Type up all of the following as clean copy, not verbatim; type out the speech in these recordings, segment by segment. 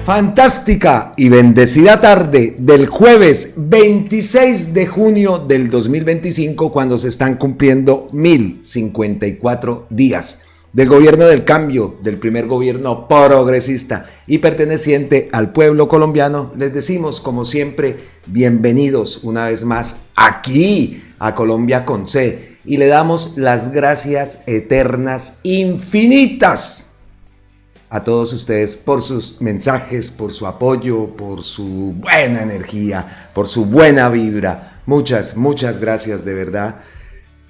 Fantástica y bendecida tarde del jueves 26 de junio del 2025, cuando se están cumpliendo 1054 días del gobierno del cambio, del primer gobierno progresista y perteneciente al pueblo colombiano. Les decimos, como siempre, bienvenidos una vez más aquí a Colombia con C, y le damos las gracias eternas, infinitas, a todos ustedes por sus mensajes, por su apoyo, por su buena energía, por su buena vibra. Muchas gracias, de verdad.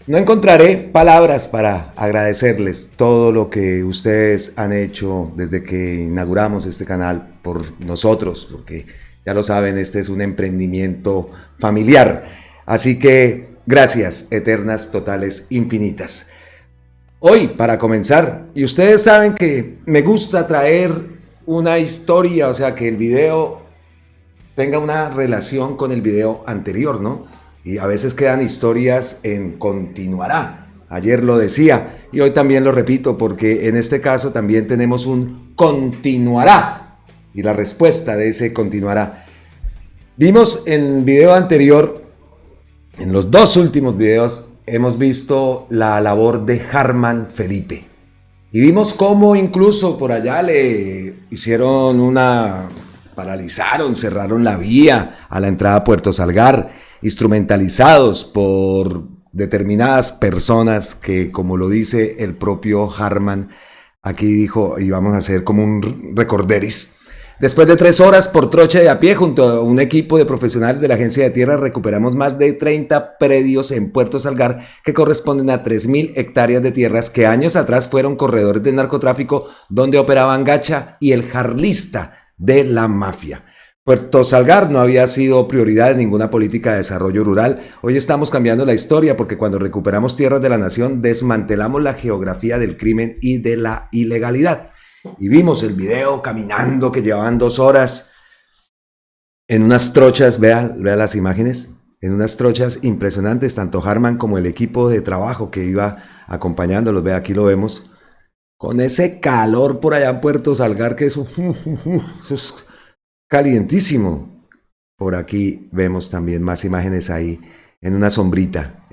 No encontraré palabras para agradecerles todo lo que ustedes han hecho desde que inauguramos este canal por nosotros, porque ya lo saben, este es un emprendimiento familiar. Así que gracias eternas, totales, infinitas. Hoy, para comenzar, y ustedes saben que me gusta traer una historia, o sea, que el video tenga una relación con el video anterior, ¿no? Y a veces quedan historias en continuará. Ayer lo decía y hoy también lo repito, porque en este caso también tenemos un continuará y la respuesta de ese continuará. Vimos en video anterior, en los dos últimos videos, hemos visto la labor de Harman Felipe y vimos cómo incluso por allá le hicieron paralizaron, cerraron la vía a la entrada a Puerto Salgar, instrumentalizados por determinadas personas que, como lo dice el propio Harman, aquí dijo, y vamos a hacer como un recorderis. Después de 3 horas por trocha de a pie, junto a un equipo de profesionales de la Agencia de Tierra, recuperamos más de 30 predios en Puerto Salgar que corresponden a 3.000 hectáreas de tierras que años atrás fueron corredores de narcotráfico, donde operaban Gacha y el Jarlista de la mafia. Puerto Salgar no había sido prioridad en ninguna política de desarrollo rural. Hoy estamos cambiando la historia, porque cuando recuperamos tierras de la nación, desmantelamos la geografía del crimen y de la ilegalidad. Y vimos el video caminando que llevaban 2 horas en unas trochas, vean las imágenes, en unas trochas impresionantes, tanto Harman como el equipo de trabajo que iba acompañándolos, vea, aquí lo vemos, con ese calor por allá en Puerto Salgar, que eso es calientísimo. Por aquí vemos también más imágenes ahí, en una sombrita,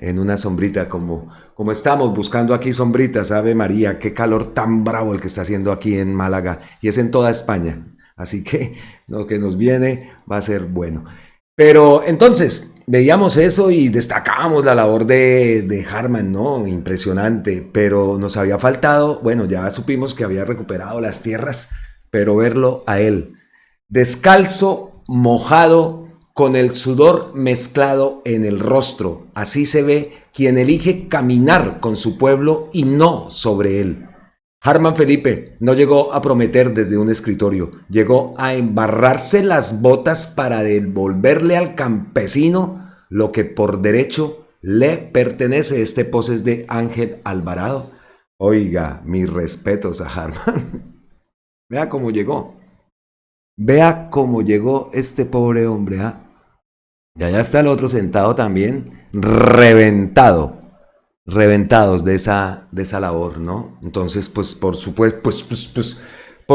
como estamos buscando aquí sombritas. Ave María, qué calor tan bravo el que está haciendo aquí en Málaga, y es en toda España, así que lo que nos viene va a ser bueno. Pero entonces, veíamos eso y destacábamos la labor de Harman, ¿no? Impresionante, pero nos había faltado, bueno, ya supimos que había recuperado las tierras, pero verlo a él, descalzo, mojado, con el sudor mezclado en el rostro. Así se ve quien elige caminar con su pueblo y no sobre él. Harman Felipe no llegó a prometer desde un escritorio, llegó a embarrarse las botas para devolverle al campesino lo que por derecho le pertenece. Este post es de Ángel Alvarado. Oiga, mis respetos a Harman. Vea cómo llegó. Vea cómo llegó este pobre hombre, ¿ah? Y allá está el otro sentado también, reventados de esa labor, ¿no? Entonces, pues, por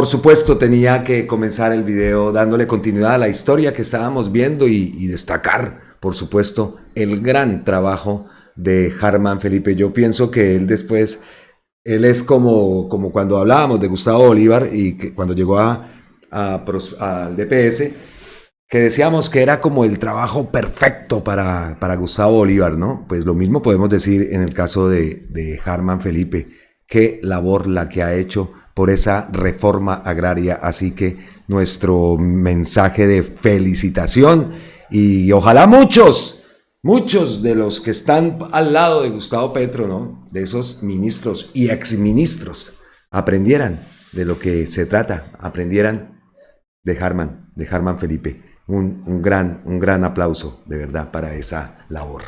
supuesto, tenía que comenzar el video dándole continuidad a la historia que estábamos viendo y destacar, por supuesto, el gran trabajo de Harman Felipe. Yo pienso que él después, él es como cuando hablábamos de Gustavo Bolívar y que cuando llegó al DPS, que decíamos que era como el trabajo perfecto para Gustavo Bolívar, ¿no? Pues lo mismo podemos decir en el caso de Harman Felipe. Qué labor la que ha hecho por esa reforma agraria. Así que nuestro mensaje de felicitación, y ojalá muchos de los que están al lado de Gustavo Petro, ¿no? De esos ministros y exministros, aprendieran de lo que se trata, aprendieran de Harman Felipe. Un gran aplauso, de verdad, para esa labor.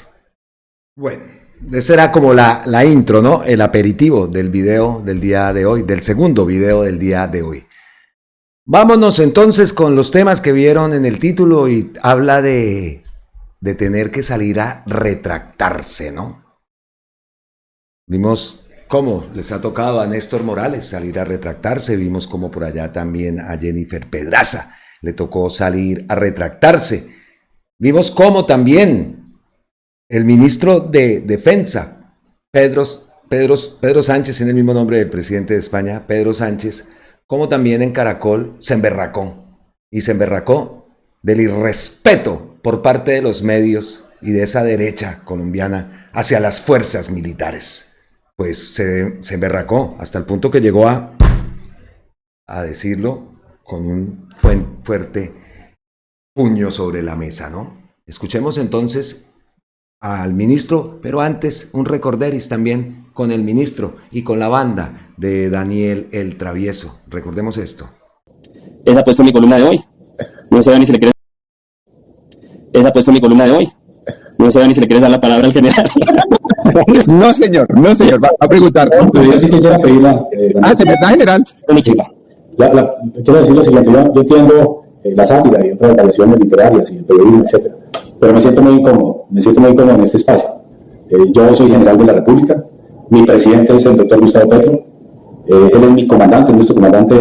Bueno, esa era como la intro, ¿no? El aperitivo del video del día de hoy, del segundo video del día de hoy. Vámonos entonces con los temas que vieron en el título, y habla de tener que salir a retractarse, ¿no? Vimos cómo les ha tocado a Néstor Morales salir a retractarse. Vimos como por allá también a Jennifer Pedraza le tocó salir a retractarse. Vimos cómo también el ministro de Defensa, Pedro Sánchez, tiene el mismo nombre del presidente de España, Pedro Sánchez, como también en Caracol se emberracó. Y se emberracó del irrespeto por parte de los medios y de esa derecha colombiana hacia las fuerzas militares. Pues se emberracó hasta el punto que llegó a decirlo con un fuerte puño sobre la mesa, ¿no? Escuchemos entonces al ministro, pero antes un recorderis también con el ministro y con la banda de Daniel el Travieso. Recordemos esto. Esa pues fue mi columna de hoy. No sé ni si le quieres. Esa pues fue mi columna de hoy. No sé ni si le quieres dar la palabra al general. No, señor, va a preguntar. Pero yo sí quisiera pedirla. Secretario general. Quiero decir lo siguiente, yo entiendo la sátira y otras variaciones literarias y el periodismo, etc. Pero me siento muy incómodo en este espacio. Yo soy general de la República, mi presidente es el doctor Gustavo Petro, él es mi comandante, es nuestro comandante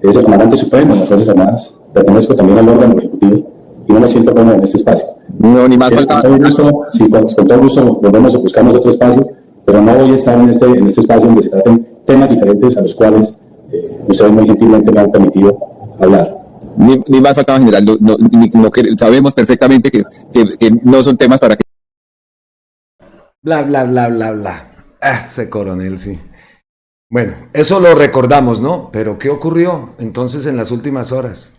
es el comandante supremo de las Fuerzas Armadas, pertenezco también al órgano ejecutivo y no me siento cómodo en este espacio. No, ni más faltaba. Con todo gusto volvemos o buscamos otro espacio, pero no voy a estar en este espacio donde se traten temas diferentes a los cuales ustedes muy gentilmente me han permitido hablar. Ni más faltaba, general. Sabemos perfectamente que no son temas para que... Bla, bla, bla, bla, bla. Ese coronel, sí. Bueno, eso lo recordamos, ¿no? Pero ¿qué ocurrió entonces en las últimas horas?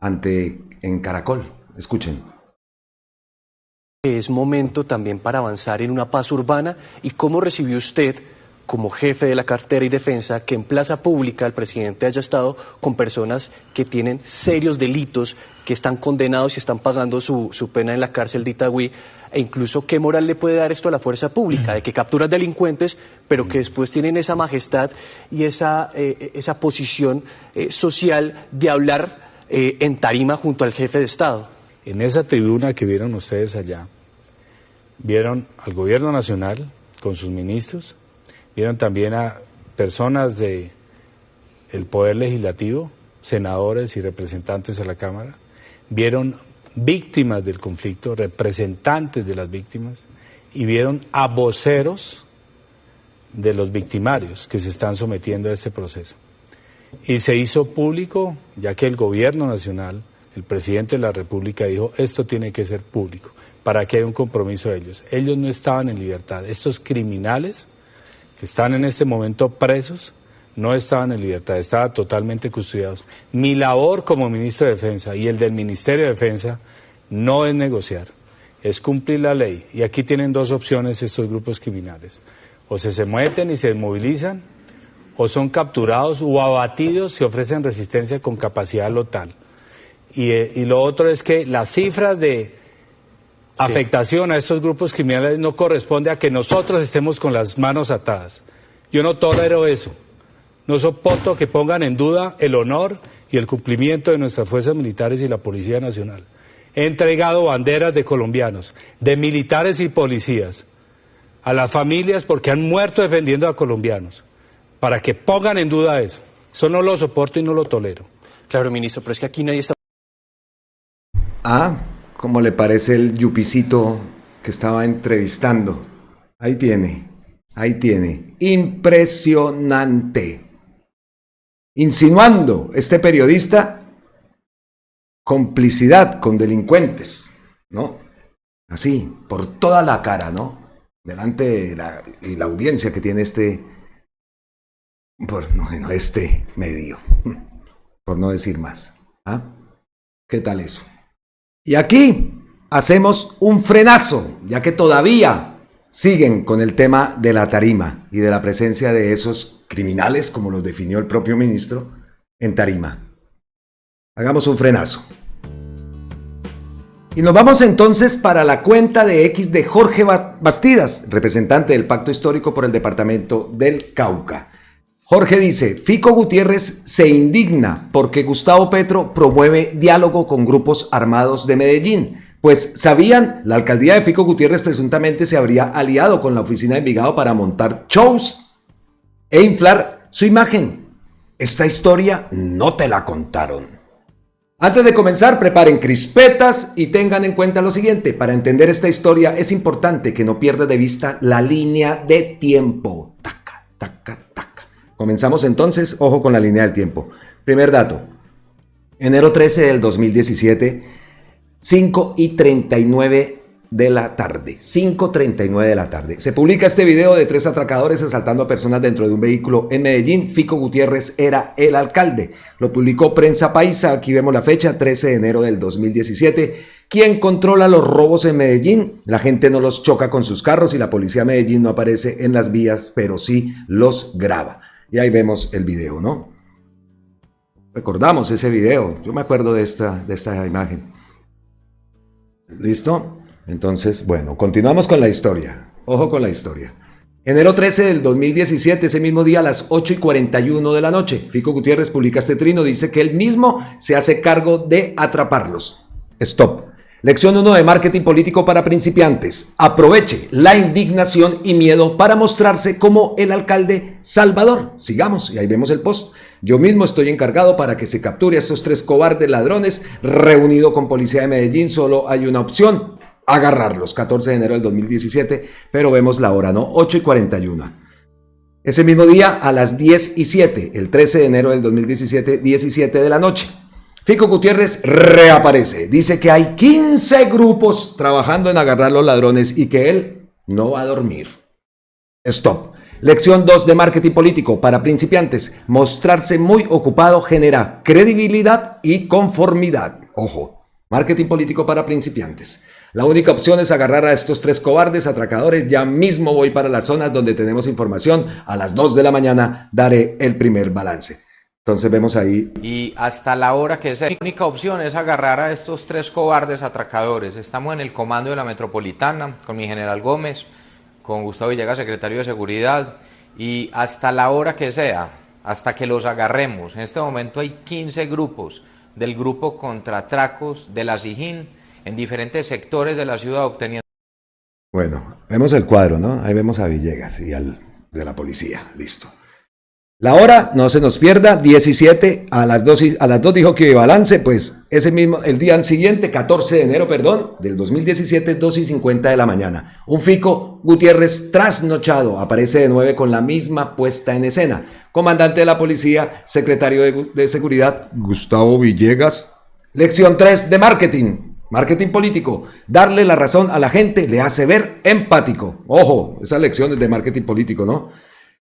En Caracol. Escuchen. Es momento también para avanzar en una paz urbana. ¿Y cómo recibió usted, como jefe de la cartera y defensa, que en plaza pública el presidente haya estado con personas que tienen serios delitos, que están condenados y están pagando su pena en la cárcel de Itagüí? E incluso, ¿qué moral le puede dar esto a la fuerza pública? De que capturan delincuentes, pero que después tienen esa majestad y esa posición social de hablar en tarima junto al jefe de Estado. En esa tribuna que vieron ustedes allá, vieron al gobierno nacional con sus ministros, vieron también a personas del Poder Legislativo, senadores y representantes a la Cámara, vieron víctimas del conflicto, representantes de las víctimas, y vieron a voceros de los victimarios que se están sometiendo a este proceso. Y se hizo público, ya que el gobierno nacional, el presidente de la República dijo, esto tiene que ser público, para que haya un compromiso de ellos. Ellos no estaban en libertad. Estos criminales que están en este momento presos, no estaban en libertad, estaban totalmente custodiados. Mi labor como ministro de Defensa y el del Ministerio de Defensa no es negociar, es cumplir la ley. Y aquí tienen dos opciones estos grupos criminales. O se meten y se desmovilizan, o son capturados o abatidos si ofrecen resistencia con capacidad local. Y lo otro es que las cifras de afectación a estos grupos criminales no corresponde a que nosotros estemos con las manos atadas. Yo no tolero eso. No soporto que pongan en duda el honor y el cumplimiento de nuestras fuerzas militares y la Policía Nacional. He entregado banderas de colombianos, de militares y policías, a las familias porque han muerto defendiendo a colombianos, para que pongan en duda eso. Eso no lo soporto y no lo tolero. Claro, ministro, pero es que aquí nadie está... ¿Cómo le parece el yupicito que estaba entrevistando? Ahí tiene. Impresionante. Insinuando este periodista complicidad con delincuentes, ¿no? Así, por toda la cara, ¿no? Delante de la audiencia que tiene este medio, por no decir más. ¿Qué tal eso? Y aquí hacemos un frenazo, ya que todavía siguen con el tema de la tarima y de la presencia de esos criminales, como los definió el propio ministro, en tarima. Hagamos un frenazo. Y nos vamos entonces para la cuenta de X de Jorge Bastidas, representante del Pacto Histórico por el Departamento del Cauca. Jorge dice, Fico Gutiérrez se indigna porque Gustavo Petro promueve diálogo con grupos armados de Medellín. Pues sabían, la alcaldía de Fico Gutiérrez presuntamente se habría aliado con la oficina de Envigado para montar shows e inflar su imagen. Esta historia no te la contaron. Antes de comenzar, preparen crispetas y tengan en cuenta lo siguiente. Para entender esta historia es importante que no pierdas de vista la línea de tiempo. Taca, taca, taca. Comenzamos entonces, ojo con la línea del tiempo. Primer dato. Enero 13 del 2017, 5:39 de la tarde. 5:39 de la tarde. Se publica este video de 3 atracadores asaltando a personas dentro de un vehículo en Medellín. Fico Gutiérrez era el alcalde. Lo publicó Prensa Paisa. Aquí vemos la fecha, 13 de enero del 2017. ¿Quién controla los robos en Medellín? La gente no los choca con sus carros y la policía de Medellín no aparece en las vías, pero sí los graba. Y ahí vemos el video, ¿no? Recordamos ese video. Yo me acuerdo de esta imagen. ¿Listo? Entonces, bueno, continuamos con la historia. Ojo con la historia. Enero 13 del 2017, ese mismo día a las 8:41 de la noche, Fico Gutiérrez publica este trino, dice que él mismo se hace cargo de atraparlos. Stop. Lección 1 de marketing político para principiantes. Aproveche la indignación y miedo para mostrarse como el alcalde salvador. Sigamos, y ahí vemos el post. Yo mismo estoy encargado para que se capture a estos 3 cobardes ladrones. Reunido con policía de Medellín, solo hay una opción: agarrarlos. 14 de enero del 2017, pero vemos la hora, ¿no? 8:41. Ese mismo día, a las 10:07, el 13 de enero del 2017, 17 de la noche, Fico Gutiérrez reaparece. Dice que hay 15 grupos trabajando en agarrar a los ladrones y que él no va a dormir. Stop. Lección 2 de marketing político para principiantes. Mostrarse muy ocupado genera credibilidad y conformidad. Ojo, marketing político para principiantes. La única opción es agarrar a estos 3 cobardes atracadores. Ya mismo voy para las zonas donde tenemos información. A las 2 de la mañana daré el primer balance. Entonces vemos ahí. Y hasta la hora que sea, la única opción es agarrar a estos 3 cobardes atracadores. Estamos en el comando de la Metropolitana con mi general Gómez, con Gustavo Villegas, secretario de Seguridad, y hasta la hora que sea, hasta que los agarremos. En este momento hay 15 grupos del grupo contra atracos de la SIJIN en diferentes sectores de la ciudad obteniendo. Bueno, vemos el cuadro, ¿no? Ahí vemos a Villegas y al de la policía. Listo. La hora, no se nos pierda, 17 a las 2 dijo que balance, pues ese mismo, el día siguiente, 14 de enero, del 2017, 2:50 de la mañana. Un Fico Gutiérrez trasnochado aparece de 9 con la misma puesta en escena. Comandante de la policía, secretario de seguridad, Gustavo Villegas. Lección 3 de marketing político. Darle la razón a la gente le hace ver empático. Ojo, esas lecciones de marketing político, ¿no?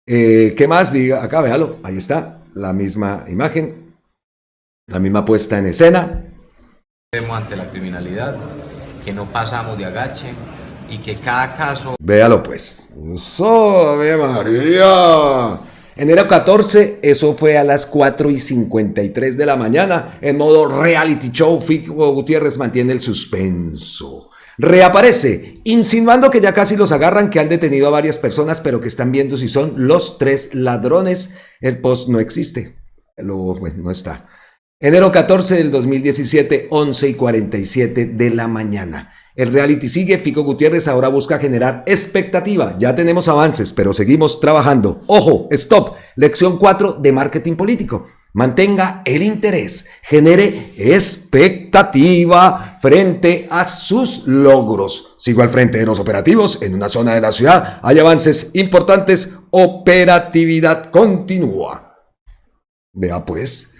¿Qué más? Diga, acá véalo, ahí está, la misma imagen, la misma puesta en escena. Ante la criminalidad, que no pasamos de agache y que cada caso... Véalo pues. ¡Eso, Ave María! Enero 14, eso fue a las 4:53 de la mañana. En modo reality show, Fico Gutiérrez mantiene el suspenso. Reaparece, insinuando que ya casi los agarran, que han detenido a varias personas, pero que están viendo si son los 3 ladrones. El post no existe, no está. Enero 14 del 2017, 11:47 de la mañana. El reality sigue, Fico Gutiérrez ahora busca generar expectativa. Ya tenemos avances, pero seguimos trabajando. Ojo, stop. Lección 4 de marketing político. Mantenga el interés, genere expectativa frente a sus logros. Sigo al frente de los operativos. En una zona de la ciudad hay avances importantes. Operatividad continúa. Vea pues,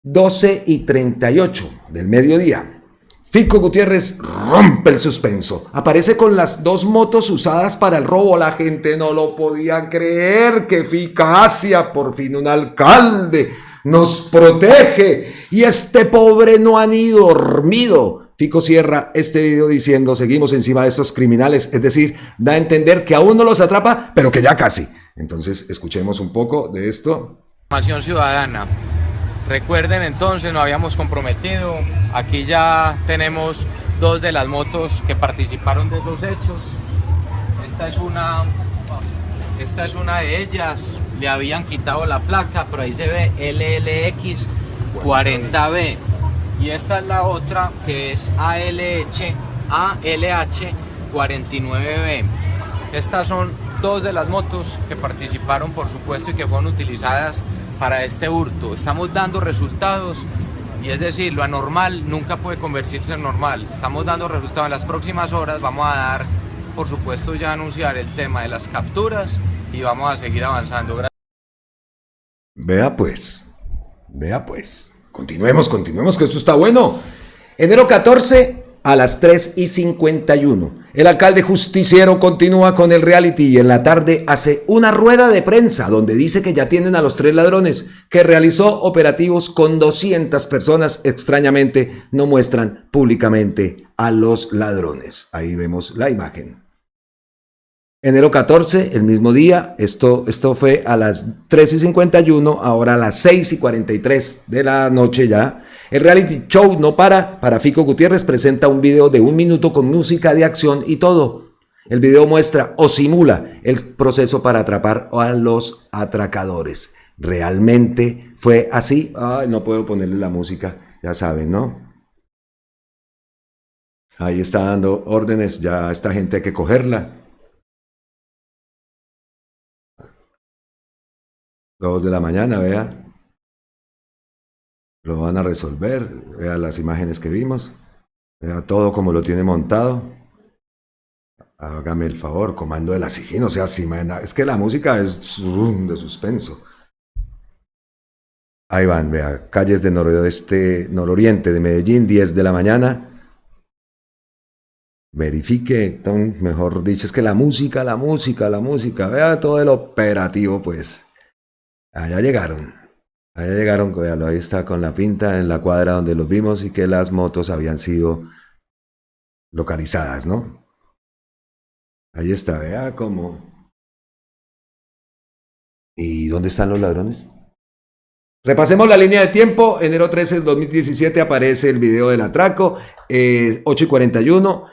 12:38 del mediodía. Fico Gutiérrez rompe el suspenso. Aparece con las 2 motos usadas para el robo. La gente no lo podía creer. ¡Qué eficacia! Por fin un alcalde nos protege. Y este pobre no ha ni dormido. Fico cierra este video diciendo: seguimos encima de estos criminales. Es decir, da a entender que aún no los atrapa, pero que ya casi. Entonces, escuchemos un poco de esto. Información ciudadana. Recuerden, entonces nos habíamos comprometido. Aquí ya tenemos 2 de las motos que participaron de esos hechos. Esta es una de ellas. Le habían quitado la placa, pero ahí se ve LLX 40B. Y esta es la otra, que es ALH 49B. Estas son dos de las motos que participaron, por supuesto, y que fueron utilizadas para este hurto. Estamos dando resultados, y es decir, lo anormal nunca puede convertirse en normal. Estamos dando resultados. En las próximas horas vamos a dar, por supuesto, ya anunciar el tema de las capturas y vamos a seguir avanzando. Vea pues, continuemos, que esto está bueno. Enero 14 a las 3:51. El alcalde justiciero continúa con el reality y en la tarde hace una rueda de prensa donde dice que ya tienen a los 3 ladrones, que realizó operativos con 200 personas. Extrañamente no muestran públicamente a los ladrones. Ahí vemos la imagen. Enero 14, el mismo día, esto fue a las 3:51, ahora a las 6:43 de la noche ya. El reality show no para Fico Gutiérrez presenta un video de 1 minuto con música de acción y todo. El video muestra o simula el proceso para atrapar a los atracadores. ¿Realmente fue así? Ay, no puedo ponerle la música, ya saben, ¿no? Ahí está dando órdenes, ya esta gente hay que cogerla. 2 de la mañana, vea. Lo van a resolver. Vea las imágenes que vimos. Vea todo como lo tiene montado. Hágame el favor, comando de la SIJIN. O sea, es que la música es de suspenso. Ahí van, vea. Calles de nororiente de Medellín, 10 de la mañana. Verifique, mejor dicho, es que la música. Vea todo el operativo, pues. Allá llegaron, véalo, ahí está con la pinta en la cuadra donde los vimos y que las motos habían sido localizadas, ¿no? Ahí está, vea cómo. ¿Y dónde están los ladrones? Repasemos la línea de tiempo. Enero 13 del 2017 aparece el video del atraco, 8:41.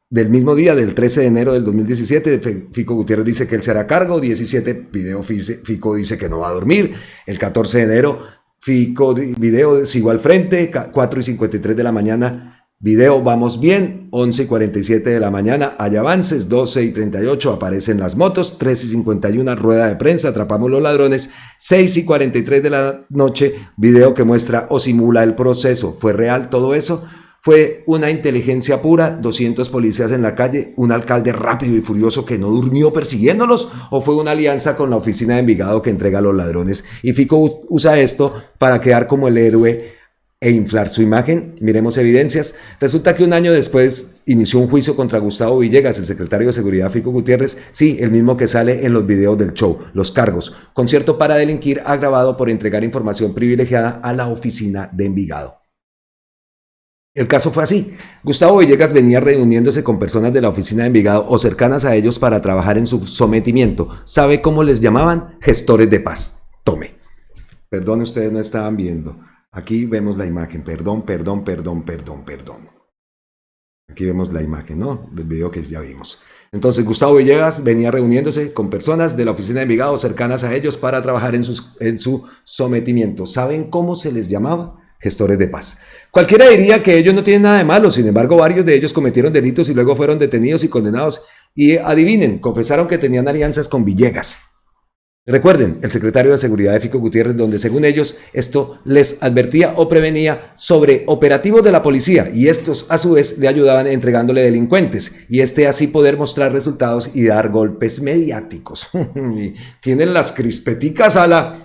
Del mismo día, del 13 de enero del 2017, Fico Gutiérrez dice que él se hará cargo. 17, video Fico dice que no va a dormir. El 14 de enero, video sigo al frente. 4:53 de la mañana, video vamos bien. 11:47 de la mañana, hay avances. 12:38 aparecen las motos. 13:51 rueda de prensa, atrapamos los ladrones. 6:43 de la noche, video que muestra o simula el proceso. ¿Fue real todo eso? ¿Fue una inteligencia pura, 200 policías en la calle, un alcalde rápido y furioso que no durmió persiguiéndolos? ¿O fue una alianza con la oficina de Envigado que entrega a los ladrones? Y Fico usa esto para quedar como el héroe e inflar su imagen. Miremos evidencias. Resulta que un año después inició un juicio contra Gustavo Villegas, el secretario de Seguridad Fico Gutiérrez, sí, el mismo que sale en los videos del show. Los cargos: concierto para delinquir agravado por entregar información privilegiada a la oficina de Envigado. El caso fue así. Gustavo Villegas venía reuniéndose con personas de la oficina de Envigado o cercanas a ellos para trabajar en su sometimiento. ¿Sabe cómo les llamaban? Gestores de paz. Tome. Perdón, ustedes no estaban viendo. Aquí vemos la imagen. Perdón. Aquí vemos la imagen, ¿no? Del video que ya vimos. Entonces, Gustavo Villegas venía reuniéndose con personas de la oficina de Envigado cercanas a ellos para trabajar en su sometimiento. ¿Saben cómo se les llamaba? Gestores de paz. Cualquiera diría que ellos no tienen nada de malo, sin embargo varios de ellos cometieron delitos y luego fueron detenidos y condenados. Y adivinen, confesaron que tenían alianzas con Villegas. Recuerden, el secretario de Seguridad de Fico Gutiérrez, donde según ellos esto les advertía o prevenía sobre operativos de la policía y estos a su vez le ayudaban entregándole delincuentes y así poder mostrar resultados y dar golpes mediáticos. Tienen las crispeticas a la...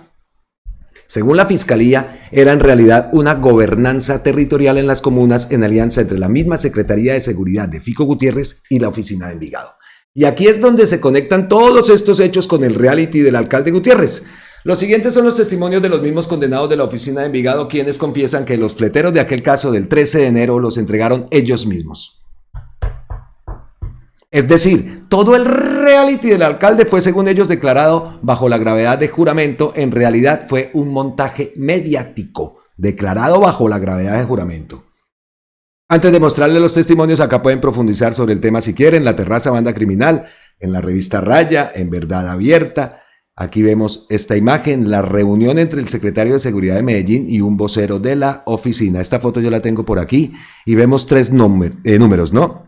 Según la Fiscalía, era en realidad una gobernanza territorial en las comunas en alianza entre la misma Secretaría de Seguridad de Fico Gutiérrez y la oficina de Envigado. Y aquí es donde se conectan todos estos hechos con el reality del alcalde Gutiérrez. Los siguientes son los testimonios de los mismos condenados de la oficina de Envigado, quienes confiesan que los fleteros de aquel caso del 13 de enero los entregaron ellos mismos. Es decir, todo el reality del alcalde fue, según ellos, declarado bajo la gravedad de juramento. En realidad fue un montaje mediático, declarado bajo la gravedad de juramento. Antes de mostrarles los testimonios, acá pueden profundizar sobre el tema si quieren. La Terraza Banda Criminal, en la revista Raya, en Verdad Abierta, Aquí vemos esta imagen, la reunión entre el secretario de Seguridad de Medellín y un vocero de la oficina. Esta foto yo la tengo por aquí y vemos tres números, ¿no?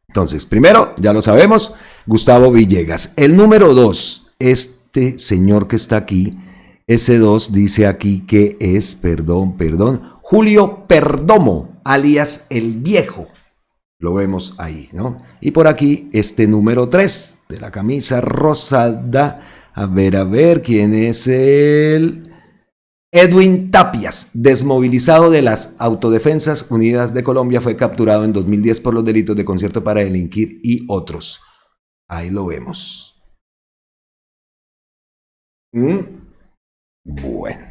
Entonces, primero, ya lo sabemos, Gustavo Villegas. El número 2, este señor que está aquí, ese 2 dice aquí que es, Julio Perdomo, alias El Viejo. Lo vemos ahí, ¿no? Y por aquí, este número 3 de la camisa rosada. A ver, ¿quién es él? Edwin Tapias, desmovilizado de las Autodefensas Unidas de Colombia, fue capturado en 2010 por los delitos de concierto para delinquir y otros. Ahí lo vemos. Bueno,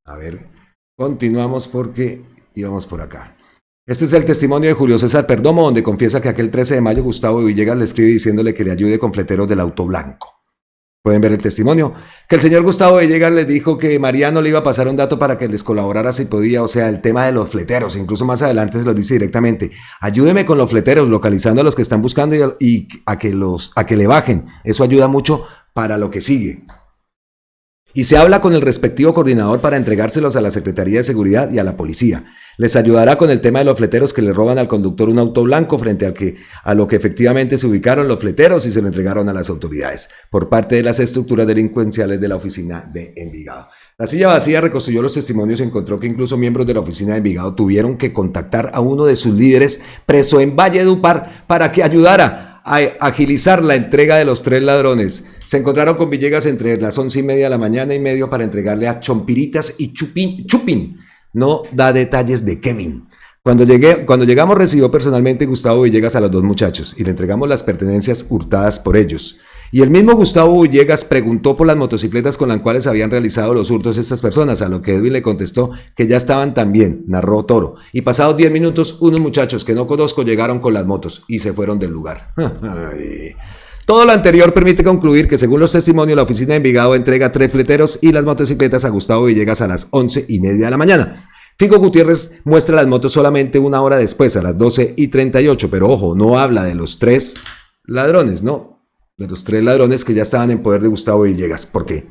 a ver, continuamos porque íbamos por acá. Este es el testimonio de Julio César Perdomo, donde confiesa que aquel 13 de mayo Gustavo Villegas le escribe diciéndole que le ayude con fleteros del auto blanco. Pueden ver el testimonio, que el señor Gustavo Villegas les dijo que Mariano le iba a pasar un dato para que les colaborara si podía, o sea, el tema de los fleteros, incluso más adelante se los dice directamente, ayúdeme con los fleteros, localizando a los que están buscando y a que le bajen, eso ayuda mucho para lo que sigue. Y se habla con el respectivo coordinador para entregárselos a la Secretaría de Seguridad y a la policía. Les ayudará con el tema de los fleteros que le roban al conductor un auto blanco frente a lo que efectivamente se ubicaron los fleteros y se lo entregaron a las autoridades por parte de las estructuras delincuenciales de la oficina de Envigado. La silla vacía reconstruyó los testimonios y encontró que incluso miembros de la oficina de Envigado tuvieron que contactar a uno de sus líderes preso en Valledupar para que ayudara a agilizar la entrega de los 3 ladrones. Se encontraron con Villegas entre las 11:30 de la mañana y medio para entregarle a Chompiritas y Chupín. No da detalles de Kevin. Cuando llegamos recibió personalmente Gustavo Villegas a los 2 muchachos y le entregamos las pertenencias hurtadas por ellos. Y el mismo Gustavo Villegas preguntó por las motocicletas con las cuales habían realizado los hurtos estas personas, a lo que Edwin le contestó que ya estaban también, narró Toro. Y pasados 10 minutos, unos muchachos que no conozco llegaron con las motos y se fueron del lugar. Todo lo anterior permite concluir que según los testimonios la oficina de Envigado entrega 3 fleteros y las motocicletas a Gustavo Villegas a las 11:30 de la mañana. Fico Gutiérrez muestra las motos solamente una hora después, a las 12:38, pero ojo, no habla de los 3 ladrones, no, de los 3 ladrones que ya estaban en poder de Gustavo Villegas. ¿Por qué?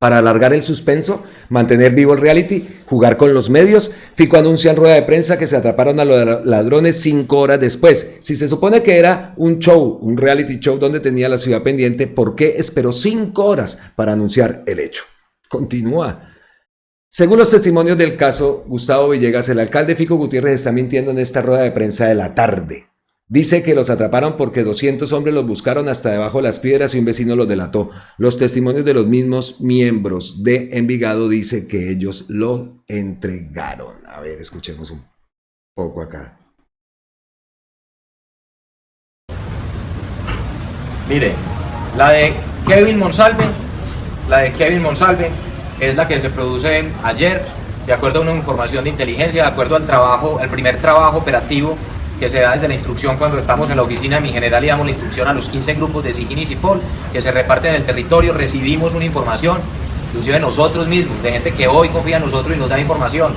Para alargar el suspenso, mantener vivo el reality, jugar con los medios, Fico anuncia en rueda de prensa que se atraparon a los ladrones 5 horas después. Si se supone que era un show, un reality show donde tenía la ciudad pendiente, ¿por qué esperó 5 horas para anunciar el hecho? Continúa. Según los testimonios del caso, Gustavo Villegas, el alcalde Fico Gutiérrez está mintiendo en esta rueda de prensa de la tarde. Dice que los atraparon porque 200 hombres los buscaron hasta debajo de las piedras y un vecino los delató. Los testimonios de los mismos miembros de Envigado dice que ellos lo entregaron. A ver, escuchemos un poco acá. Mire, la de Kevin Monsalve es la que se produce ayer, de acuerdo a una información de inteligencia, de acuerdo al primer trabajo operativo que se da desde la instrucción cuando estamos en la oficina de mi general y damos la instrucción a los 15 grupos de SIGIN y CIPOL que se reparten en el territorio. Recibimos una información, inclusive nosotros mismos, de gente que hoy confía en nosotros y nos da información.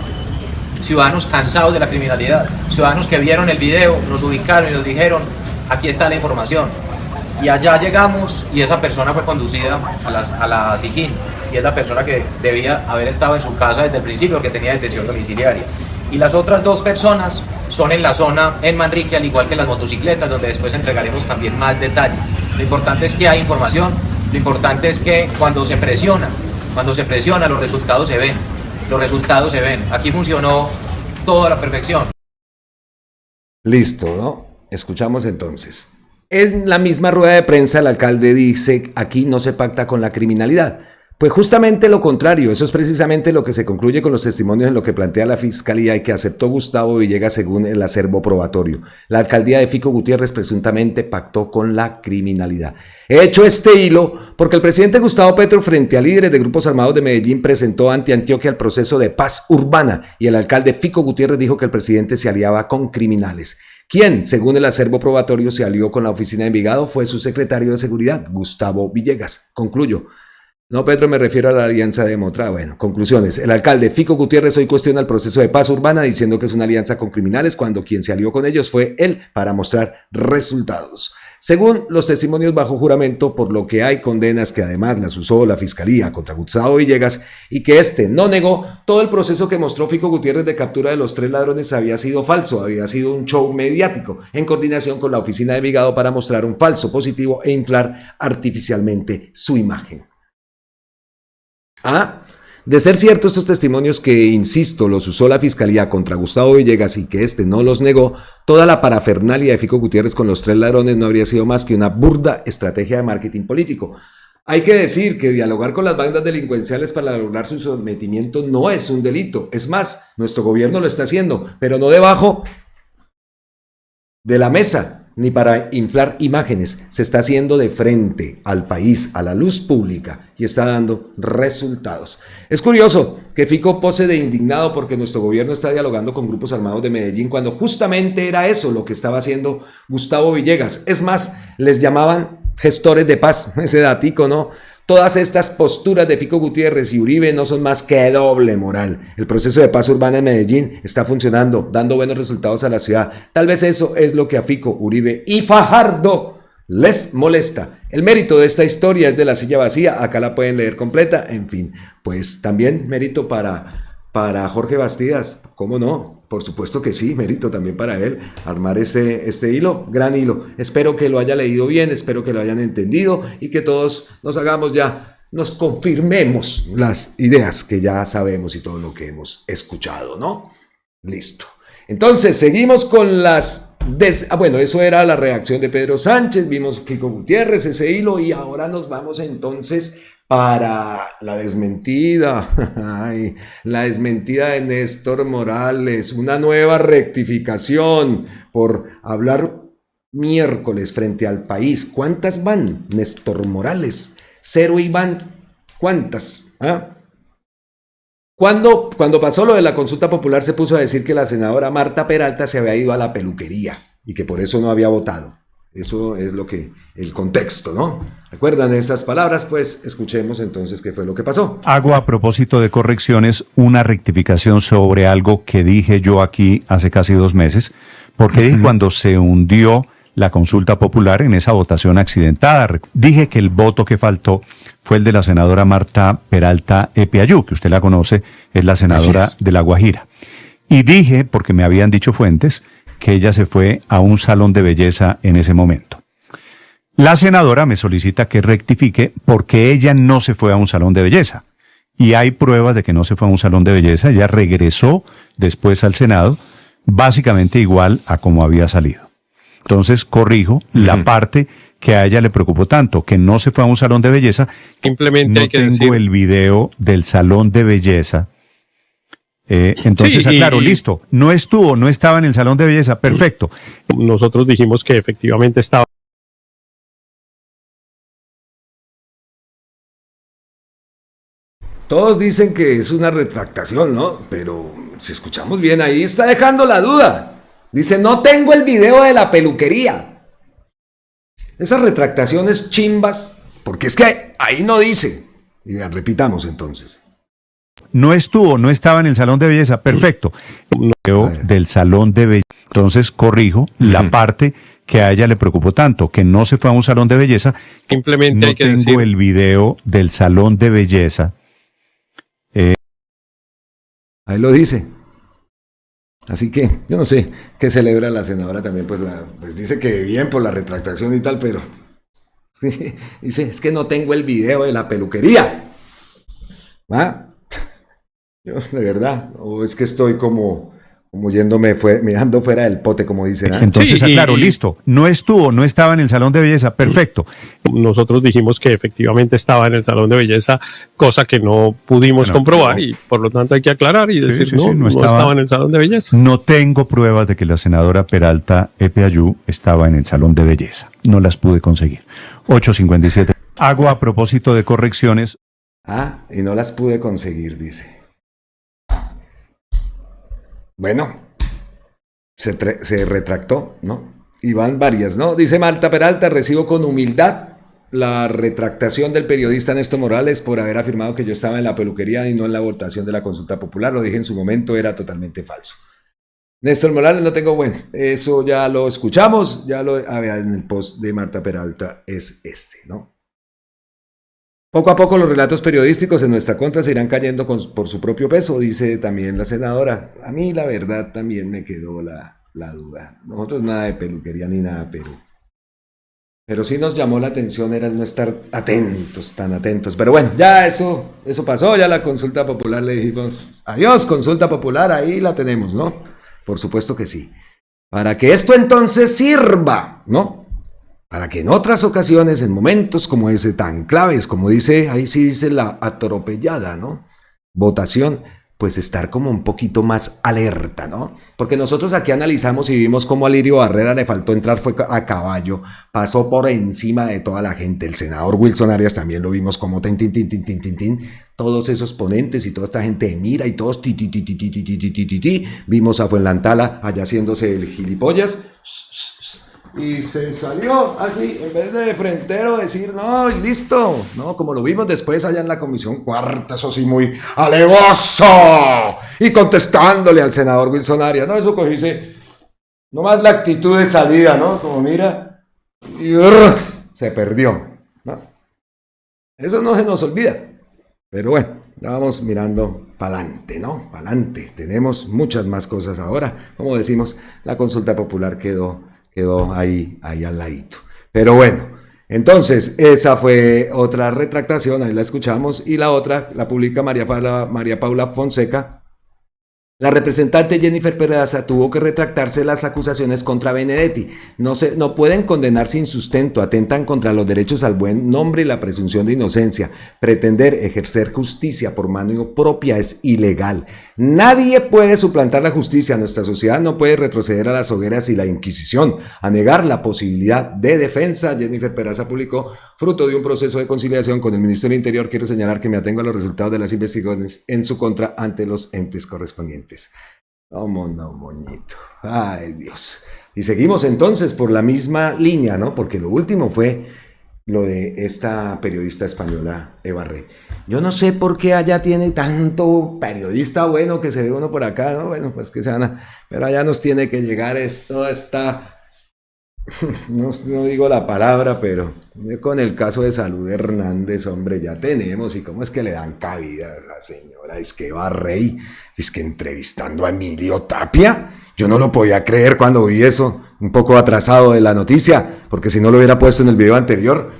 Ciudadanos cansados de la criminalidad, ciudadanos que vieron el video, nos ubicaron y nos dijeron, aquí está la información. Y allá llegamos y esa persona fue conducida a la SIGIN y es la persona que debía haber estado en su casa desde el principio porque tenía detención domiciliaria. Y las otras 2 personas son en la zona en Manrique, al igual que las motocicletas, donde después entregaremos también más detalles. Lo importante es que hay información, lo importante es que cuando se presiona, los resultados se ven. Aquí funcionó todo a la perfección. Listo, ¿no? Escuchamos entonces. En la misma rueda de prensa el alcalde dice, aquí no se pacta con la criminalidad. Pues justamente lo contrario, eso es precisamente lo que se concluye con los testimonios en lo que plantea la Fiscalía y que aceptó Gustavo Villegas según el acervo probatorio. La alcaldía de Fico Gutiérrez presuntamente pactó con la criminalidad. He hecho este hilo porque el presidente Gustavo Petro, frente a líderes de grupos armados de Medellín, presentó ante Antioquia el proceso de paz urbana y el alcalde Fico Gutiérrez dijo que el presidente se aliaba con criminales. Quien, según el acervo probatorio, se alió con la oficina de Envigado fue su secretario de Seguridad, Gustavo Villegas. Concluyo. No, Pedro, me refiero a la alianza de Motra. Bueno, conclusiones. El alcalde Fico Gutiérrez hoy cuestiona el proceso de paz urbana diciendo que es una alianza con criminales cuando quien se alió con ellos fue él para mostrar resultados. Según los testimonios bajo juramento, por lo que hay condenas que además las usó la Fiscalía contra Gustavo Villegas y que este no negó, todo el proceso que mostró Fico Gutiérrez de captura de los 3 ladrones había sido falso, había sido un show mediático en coordinación con la oficina de Vigado para mostrar un falso positivo e inflar artificialmente su imagen. De ser cierto estos testimonios que, insisto, los usó la Fiscalía contra Gustavo Villegas y que este no los negó, toda la parafernalia de Fico Gutiérrez con los 3 ladrones no habría sido más que una burda estrategia de marketing político. Hay que decir que dialogar con las bandas delincuenciales para lograr su sometimiento no es un delito. Es más, nuestro gobierno lo está haciendo, pero no debajo de la mesa, ni para inflar imágenes. Se está haciendo de frente al país, a la luz pública, y está dando resultados. Es curioso que Fico pose de indignado porque nuestro gobierno está dialogando con grupos armados de Medellín, cuando justamente era eso lo que estaba haciendo Gustavo Villegas. Es más, les llamaban gestores de paz, ese datico, ¿no? Todas estas posturas de Fico Gutiérrez y Uribe no son más que doble moral. El proceso de paz urbana en Medellín está funcionando, dando buenos resultados a la ciudad. Tal vez eso es lo que a Fico, Uribe y Fajardo les molesta. El mérito de esta historia es de La Silla Vacía, acá la pueden leer completa. En fin, pues también mérito para Jorge Bastidas, ¿cómo no? Por supuesto que sí, mérito también para él, armar este hilo, gran hilo. Espero que lo haya leído bien, espero que lo hayan entendido y que todos nos confirmemos las ideas que ya sabemos y todo lo que hemos escuchado, ¿no? Listo. Entonces, seguimos con las... bueno, eso era la reacción de Pedro Sánchez, vimos Fico Gutiérrez, ese hilo, y ahora nos vamos entonces para la desmentida. Ay, la desmentida de Néstor Morales, una nueva rectificación por hablar miércoles frente al país. ¿Cuántas van, Néstor Morales? 0 y van. ¿Cuántas? Cuando pasó lo de la consulta popular se puso a decir que la senadora Marta Peralta se había ido a la peluquería y que por eso no había votado. Eso es el contexto, ¿no? ¿Recuerdan esas palabras? Pues escuchemos entonces qué fue lo que pasó. Hago a propósito de correcciones una rectificación sobre algo que dije yo aquí hace casi 2 meses, porque dije cuando se hundió la consulta popular en esa votación accidentada. Dije que el voto que faltó fue el de la senadora Marta Peralta Epiayú, que usted la conoce, es la senadora de La Guajira. Y dije, porque me habían dicho fuentes, que ella se fue a un salón de belleza en ese momento. La senadora me solicita que rectifique porque ella no se fue a un salón de belleza. Y hay pruebas de que no se fue a un salón de belleza. Ella regresó después al Senado, básicamente igual a como había salido. Entonces corrijo la parte que a ella le preocupó tanto, que no se fue a un salón de belleza. Simplemente no tengo el video del salón de belleza. Entonces, sí, claro, listo. No estaba en el salón de belleza. Perfecto. Nosotros dijimos que efectivamente estaba. Todos dicen que es una retractación, ¿no? Pero si escuchamos bien, ahí está dejando la duda. Dice, no tengo el video de la peluquería. Esas retractaciones chimbas, porque es que ahí no dice. Y repitamos entonces. No estaba en el salón de belleza. Perfecto. El video del salón de belleza. Entonces corrijo la parte que a ella le preocupó tanto, que no se fue a un salón de belleza. Simplemente no tengo el video del salón de belleza. Ahí lo dice. Así que, yo no sé qué celebra la senadora también, pues dice que bien por la retractación y tal, pero dice, es que no tengo el video de la peluquería. ¿Va? Yo, de verdad, o es que estoy como mirando fuera del pote, como dicen. Entonces, sí, claro, listo. No estaba en el salón de belleza. Perfecto. Nosotros dijimos que efectivamente estaba en el salón de belleza, cosa que no pudimos comprobar, y por lo tanto hay que aclarar y decir, no estaba en el salón de belleza. No tengo pruebas de que la senadora Peralta Epiayú estaba en el salón de belleza. No las pude conseguir. 8:57. Hago a propósito de correcciones. Y no las pude conseguir, dice. Bueno, se retractó, ¿no? Y van varias, ¿no? Dice Marta Peralta, recibo con humildad la retractación del periodista Néstor Morales por haber afirmado que yo estaba en la peluquería y no en la votación de la consulta popular. Lo dije en su momento, era totalmente falso. Néstor Morales, no tengo bueno. Eso ya lo escuchamos, ya lo en el post de Marta Peralta es este, ¿no? Poco a poco los relatos periodísticos en nuestra contra se irán cayendo por su propio peso, dice también la senadora. A mí la verdad también me quedó la duda. Nosotros nada de peluquería ni nada, pero sí nos llamó la atención era el no estar atentos, tan atentos. Pero bueno, ya eso pasó, ya la consulta popular le dijimos, adiós consulta popular, ahí la tenemos, ¿no? Por supuesto que sí. Para que esto entonces sirva, ¿no? Para que en otras ocasiones, en momentos como ese tan claves, como dice, ahí sí dice la atropellada, ¿no? Votación, pues estar como un poquito más alerta, ¿no? Porque nosotros aquí analizamos y vimos cómo a Lirio Barrera le faltó entrar, fue a caballo, pasó por encima de toda la gente. El senador Wilson Arias también lo vimos como todos esos ponentes y toda esta gente de Mira y todos vimos a Fuenlantala allá haciéndose el gilipollas. Y se salió así, en vez de frentero decir, no, y listo, no, como lo vimos después allá en la comisión cuarta, eso sí muy alevoso, y contestándole al senador Wilson Arias, no, eso cogíse, nomás la actitud de salida, ¿no? Como mira, y se perdió, ¿no? Eso no se nos olvida, pero bueno, ya vamos mirando para adelante, ¿no? Para adelante, tenemos muchas más cosas ahora, como decimos, la consulta popular quedó ahí al ladito. Pero bueno, entonces esa fue otra retractación, ahí la escuchamos, y la otra la publica María Paula Fonseca. La representante Jennifer Peraza tuvo que retractarse de las acusaciones contra Benedetti. No pueden condenar sin sustento, atentan contra los derechos al buen nombre y la presunción de inocencia. Pretender ejercer justicia por mano propia es ilegal. Nadie puede suplantar la justicia. Nuestra sociedad no puede retroceder a las hogueras y la Inquisición. A negar la posibilidad de defensa, Jennifer Peraza publicó, fruto de un proceso de conciliación con el Ministerio del Interior, quiero señalar que me atengo a los resultados de las investigaciones en su contra ante los entes correspondientes. ¿Cómo no, moñito? Ay, Dios. Y seguimos entonces por la misma línea, ¿no? Porque lo último fue lo de esta periodista española, Eva Rey. Yo no sé por qué allá tiene tanto periodista bueno que se ve uno por acá, ¿no? Bueno, pues que se van a... Pero allá nos tiene que llegar toda esta... No digo la palabra, pero con el caso de Salud Hernández, hombre, ya tenemos. ¿Y cómo es que le dan cabida a la señora? Es que Eva Rey, es que entrevistando a Emilio Tapia, yo no lo podía creer cuando vi eso, un poco atrasado de la noticia, porque si no lo hubiera puesto en el video anterior.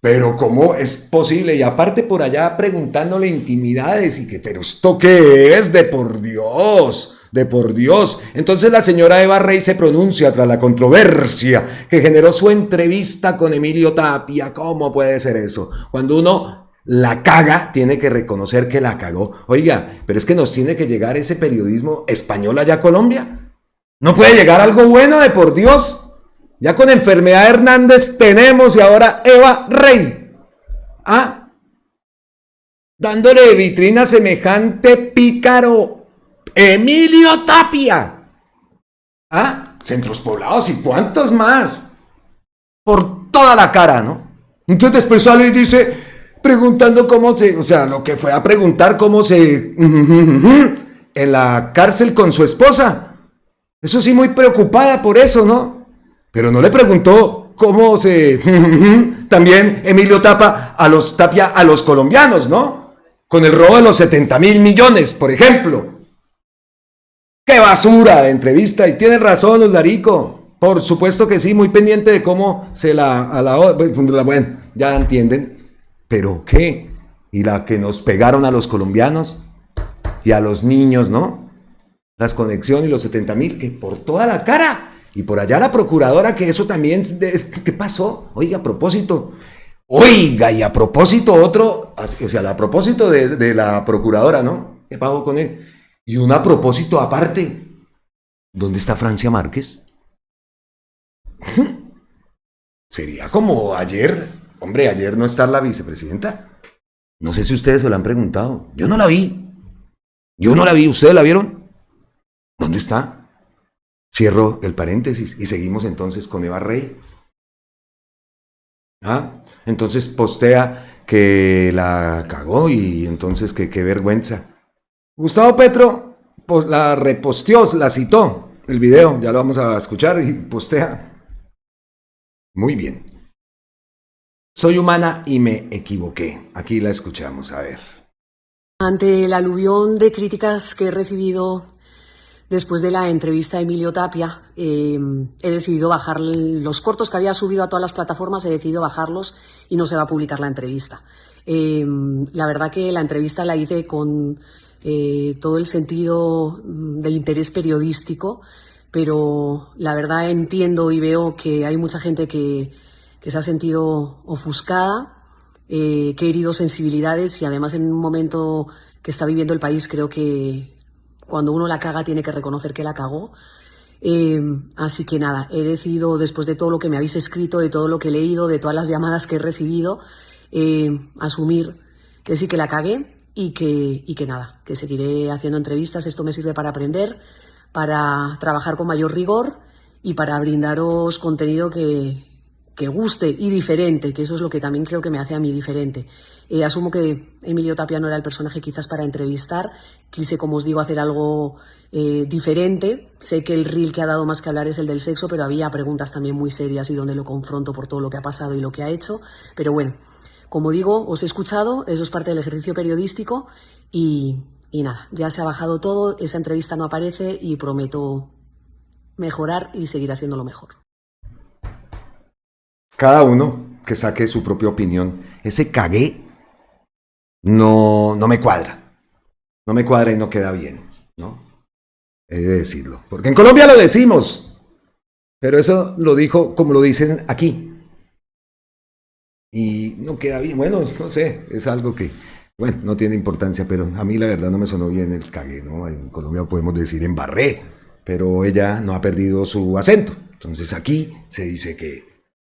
Pero ¿cómo es posible? Y aparte por allá preguntándole intimidades y que, pero ¿esto qué es? De por Dios. Entonces la señora Eva Rey se pronuncia tras la controversia que generó su entrevista con Emilio Tapia. ¿Cómo puede ser eso? Cuando uno la caga, tiene que reconocer que la cagó. Oiga, pero es que nos tiene que llegar ese periodismo español allá a Colombia. ¿No puede llegar algo bueno, de por Dios? Ya con Enfermedad Hernández tenemos y ahora Eva Rey. Dándole vitrina a semejante pícaro Emilio Tapia. Centros poblados y cuántos más. Por toda la cara, ¿no? Entonces después sale y dice, preguntando cómo se, o sea, lo que fue a preguntar cómo se en la cárcel con su esposa. Eso sí, muy preocupada por eso, ¿no? Pero no le preguntó cómo se también Emilio Tapia a los colombianos, ¿no? Con el robo de los 70.000 millones, por ejemplo. ¡Qué basura de entrevista! Y tiene razón, Larico. Por supuesto que sí, muy pendiente de cómo se bueno, ya entienden. ¿Pero qué? Y la que nos pegaron a los colombianos y a los niños, ¿no? Las conexiones y los 70.000, que por toda la cara. Y por allá la procuradora, que eso también, ¿qué pasó? Oiga, a propósito. Oiga, y a propósito otro, o sea, a propósito de la procuradora, ¿no? ¿Qué pasó con él? Y un a propósito aparte. ¿Dónde está Francia Márquez? Sería como ayer. Hombre, ayer no está la vicepresidenta. No sé si ustedes se lo han preguntado. Yo no la vi. ¿Ustedes la vieron? ¿Dónde está? Cierro el paréntesis y seguimos entonces con Eva Rey. Entonces postea que la cagó y entonces que qué vergüenza. Gustavo Petro pues, la reposteó, la citó el video, ya lo vamos a escuchar y postea. Muy bien. Soy humana y me equivoqué. Aquí la escuchamos, a ver. Ante el aluvión de críticas que he recibido después de la entrevista a Emilio Tapia, he decidido bajar los cortos que había subido a todas las plataformas, he decidido bajarlos y no se va a publicar la entrevista. La verdad que la entrevista la hice con todo el sentido de interés periodístico, pero la verdad entiendo y veo que hay mucha gente que se ha sentido ofuscada, que he herido sensibilidades y además en un momento que está viviendo el país creo que cuando uno la caga tiene que reconocer que la cagó. Así que nada, he decidido, después de todo lo que me habéis escrito, de todo lo que he leído, de todas las llamadas que he recibido, asumir que sí que la cagué y que nada, que seguiré haciendo entrevistas. Esto me sirve para aprender, para trabajar con mayor rigor y para brindaros contenido que guste y diferente, que eso es lo que también creo que me hace a mí diferente. Asumo que Emilio Tapia no era el personaje quizás para entrevistar, quise, como os digo, hacer algo diferente. Sé que el reel que ha dado más que hablar es el del sexo, pero había preguntas también muy serias y donde lo confronto por todo lo que ha pasado y lo que ha hecho. Pero bueno, como digo, os he escuchado, eso es parte del ejercicio periodístico y nada, ya se ha bajado todo, esa entrevista no aparece y prometo mejorar y seguir haciéndolo mejor. Cada uno que saque su propia opinión. Ese cagué no me cuadra. No me cuadra y no queda bien, ¿no? He de decirlo. Porque en Colombia lo decimos. Pero eso lo dijo como lo dicen aquí. Y no queda bien. Bueno, no sé. Es algo que, bueno, no tiene importancia. Pero a mí la verdad no me sonó bien el cagué, ¿no? En Colombia podemos decir embarré. Pero ella no ha perdido su acento. Entonces aquí se dice que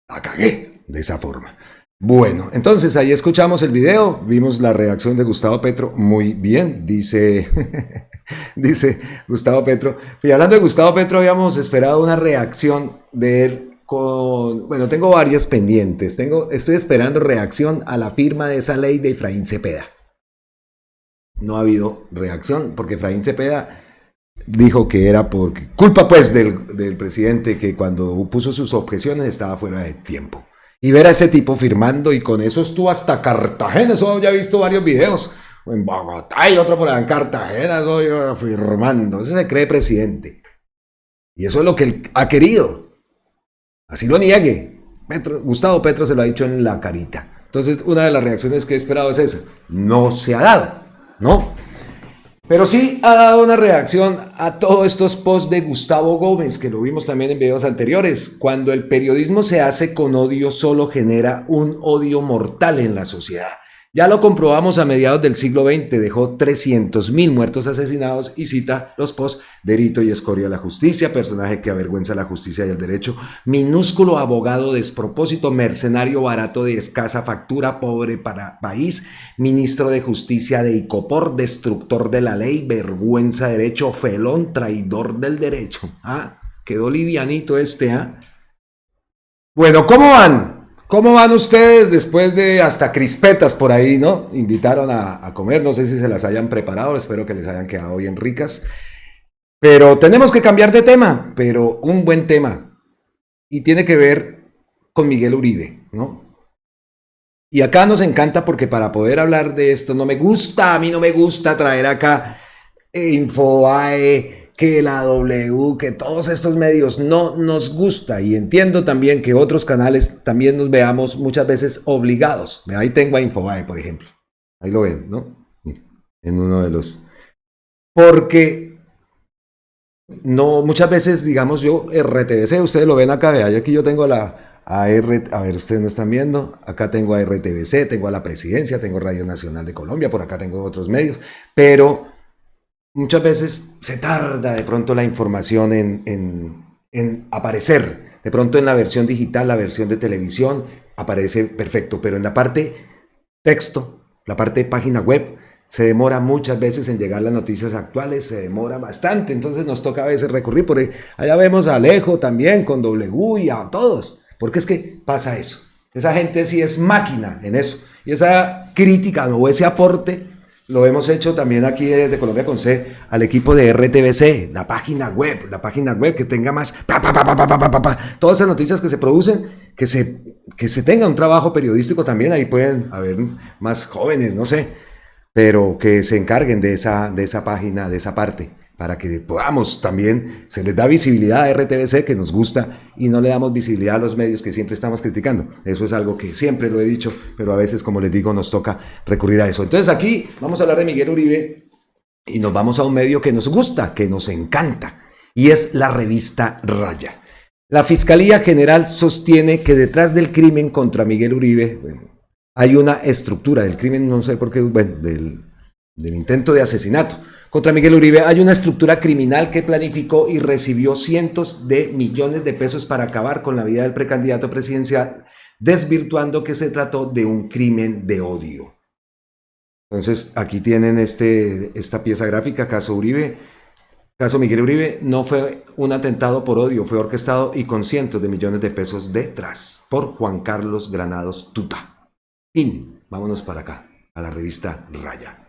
la cagué de esa forma. Bueno, entonces ahí escuchamos el video, vimos la reacción de Gustavo Petro, muy bien, dice Gustavo Petro. Y hablando de Gustavo Petro, habíamos esperado una reacción de él con, bueno, tengo varias pendientes, estoy esperando reacción a la firma de esa ley de Efraín Cepeda. No ha habido reacción porque Efraín Cepeda dijo que era por culpa pues del presidente, que cuando puso sus objeciones estaba fuera de tiempo. Y ver a ese tipo firmando, y con eso estuvo hasta Cartagena, eso ya he visto varios videos, en Bogotá y otro por allá en Cartagena, eso yo firmando, ese se cree presidente. Y eso es lo que él ha querido. Así lo niegue. Gustavo Petro se lo ha dicho en la carita. Entonces una de las reacciones que he esperado es esa. No se ha dado, ¿no? Pero sí ha dado una reacción a todos estos posts de Gustavo Gómez, que lo vimos también en videos anteriores. Cuando el periodismo se hace con odio, solo genera un odio mortal en la sociedad. Ya lo comprobamos a mediados del siglo XX, dejó 300.000 muertos asesinados y cita los posts: delito y escoria de la justicia, personaje que avergüenza la justicia y el derecho, minúsculo abogado despropósito, mercenario barato de escasa factura, pobre para país, ministro de justicia de Icopor, destructor de la ley, vergüenza de derecho, felón, traidor del derecho. Quedó livianito este, Bueno, ¿cómo van? ¿Cómo van ustedes después de hasta crispetas por ahí, no? Invitaron a comer, no sé si se las hayan preparado, espero que les hayan quedado bien ricas. Pero tenemos que cambiar de tema, pero un buen tema. Y tiene que ver con Miguel Uribe, ¿no? Y acá nos encanta porque para poder hablar de esto a mí no me gusta traer acá Infobae, que la W, que todos estos medios, no nos gusta, y entiendo también que otros canales también nos veamos muchas veces obligados. Ahí tengo a Infobae, por ejemplo. Ahí lo ven, ¿no? En uno de los... Porque no, muchas veces, digamos, yo, RTBC, ustedes lo ven acá, vean, aquí yo tengo a ver, ustedes no están viendo, acá tengo a RTBC, tengo a La Presidencia, tengo Radio Nacional de Colombia, por acá tengo otros medios, pero muchas veces se tarda de pronto la información en aparecer. De pronto en la versión digital, la versión de televisión, aparece perfecto. Pero en la parte texto, la parte de página web, se demora muchas veces en llegar las noticias actuales, se demora bastante. Entonces nos toca a veces recurrir por ahí. Allá vemos a Alejo también con W y a todos. Porque es que pasa eso. Esa gente sí es máquina en eso. Y esa crítica o ese aporte lo hemos hecho también aquí desde Colombia con C al equipo de RTBC, la página web que tenga más todas esas noticias que se producen, que se tenga un trabajo periodístico también. Ahí pueden haber más jóvenes, no sé, pero que se encarguen de esa página, de esa parte, para que podamos también, se les da visibilidad a RTBC, que nos gusta, y no le damos visibilidad a los medios que siempre estamos criticando. Eso es algo que siempre lo he dicho, pero a veces, como les digo, nos toca recurrir a eso. Entonces aquí vamos a hablar de Miguel Uribe y nos vamos a un medio que nos gusta, que nos encanta, y es la revista Raya. La Fiscalía General sostiene que detrás del crimen contra Miguel Uribe, hay una estructura del crimen, no sé por qué, del intento de asesinato contra Miguel Uribe, hay una estructura criminal que planificó y recibió cientos de millones de pesos para acabar con la vida del precandidato presidencial, desvirtuando que se trató de un crimen de odio. Entonces, aquí tienen esta pieza gráfica, caso Miguel Uribe, no fue un atentado por odio, fue orquestado y con cientos de millones de pesos detrás, por Juan Carlos Granados Tuta. Fin, vámonos para acá, a la revista Raya.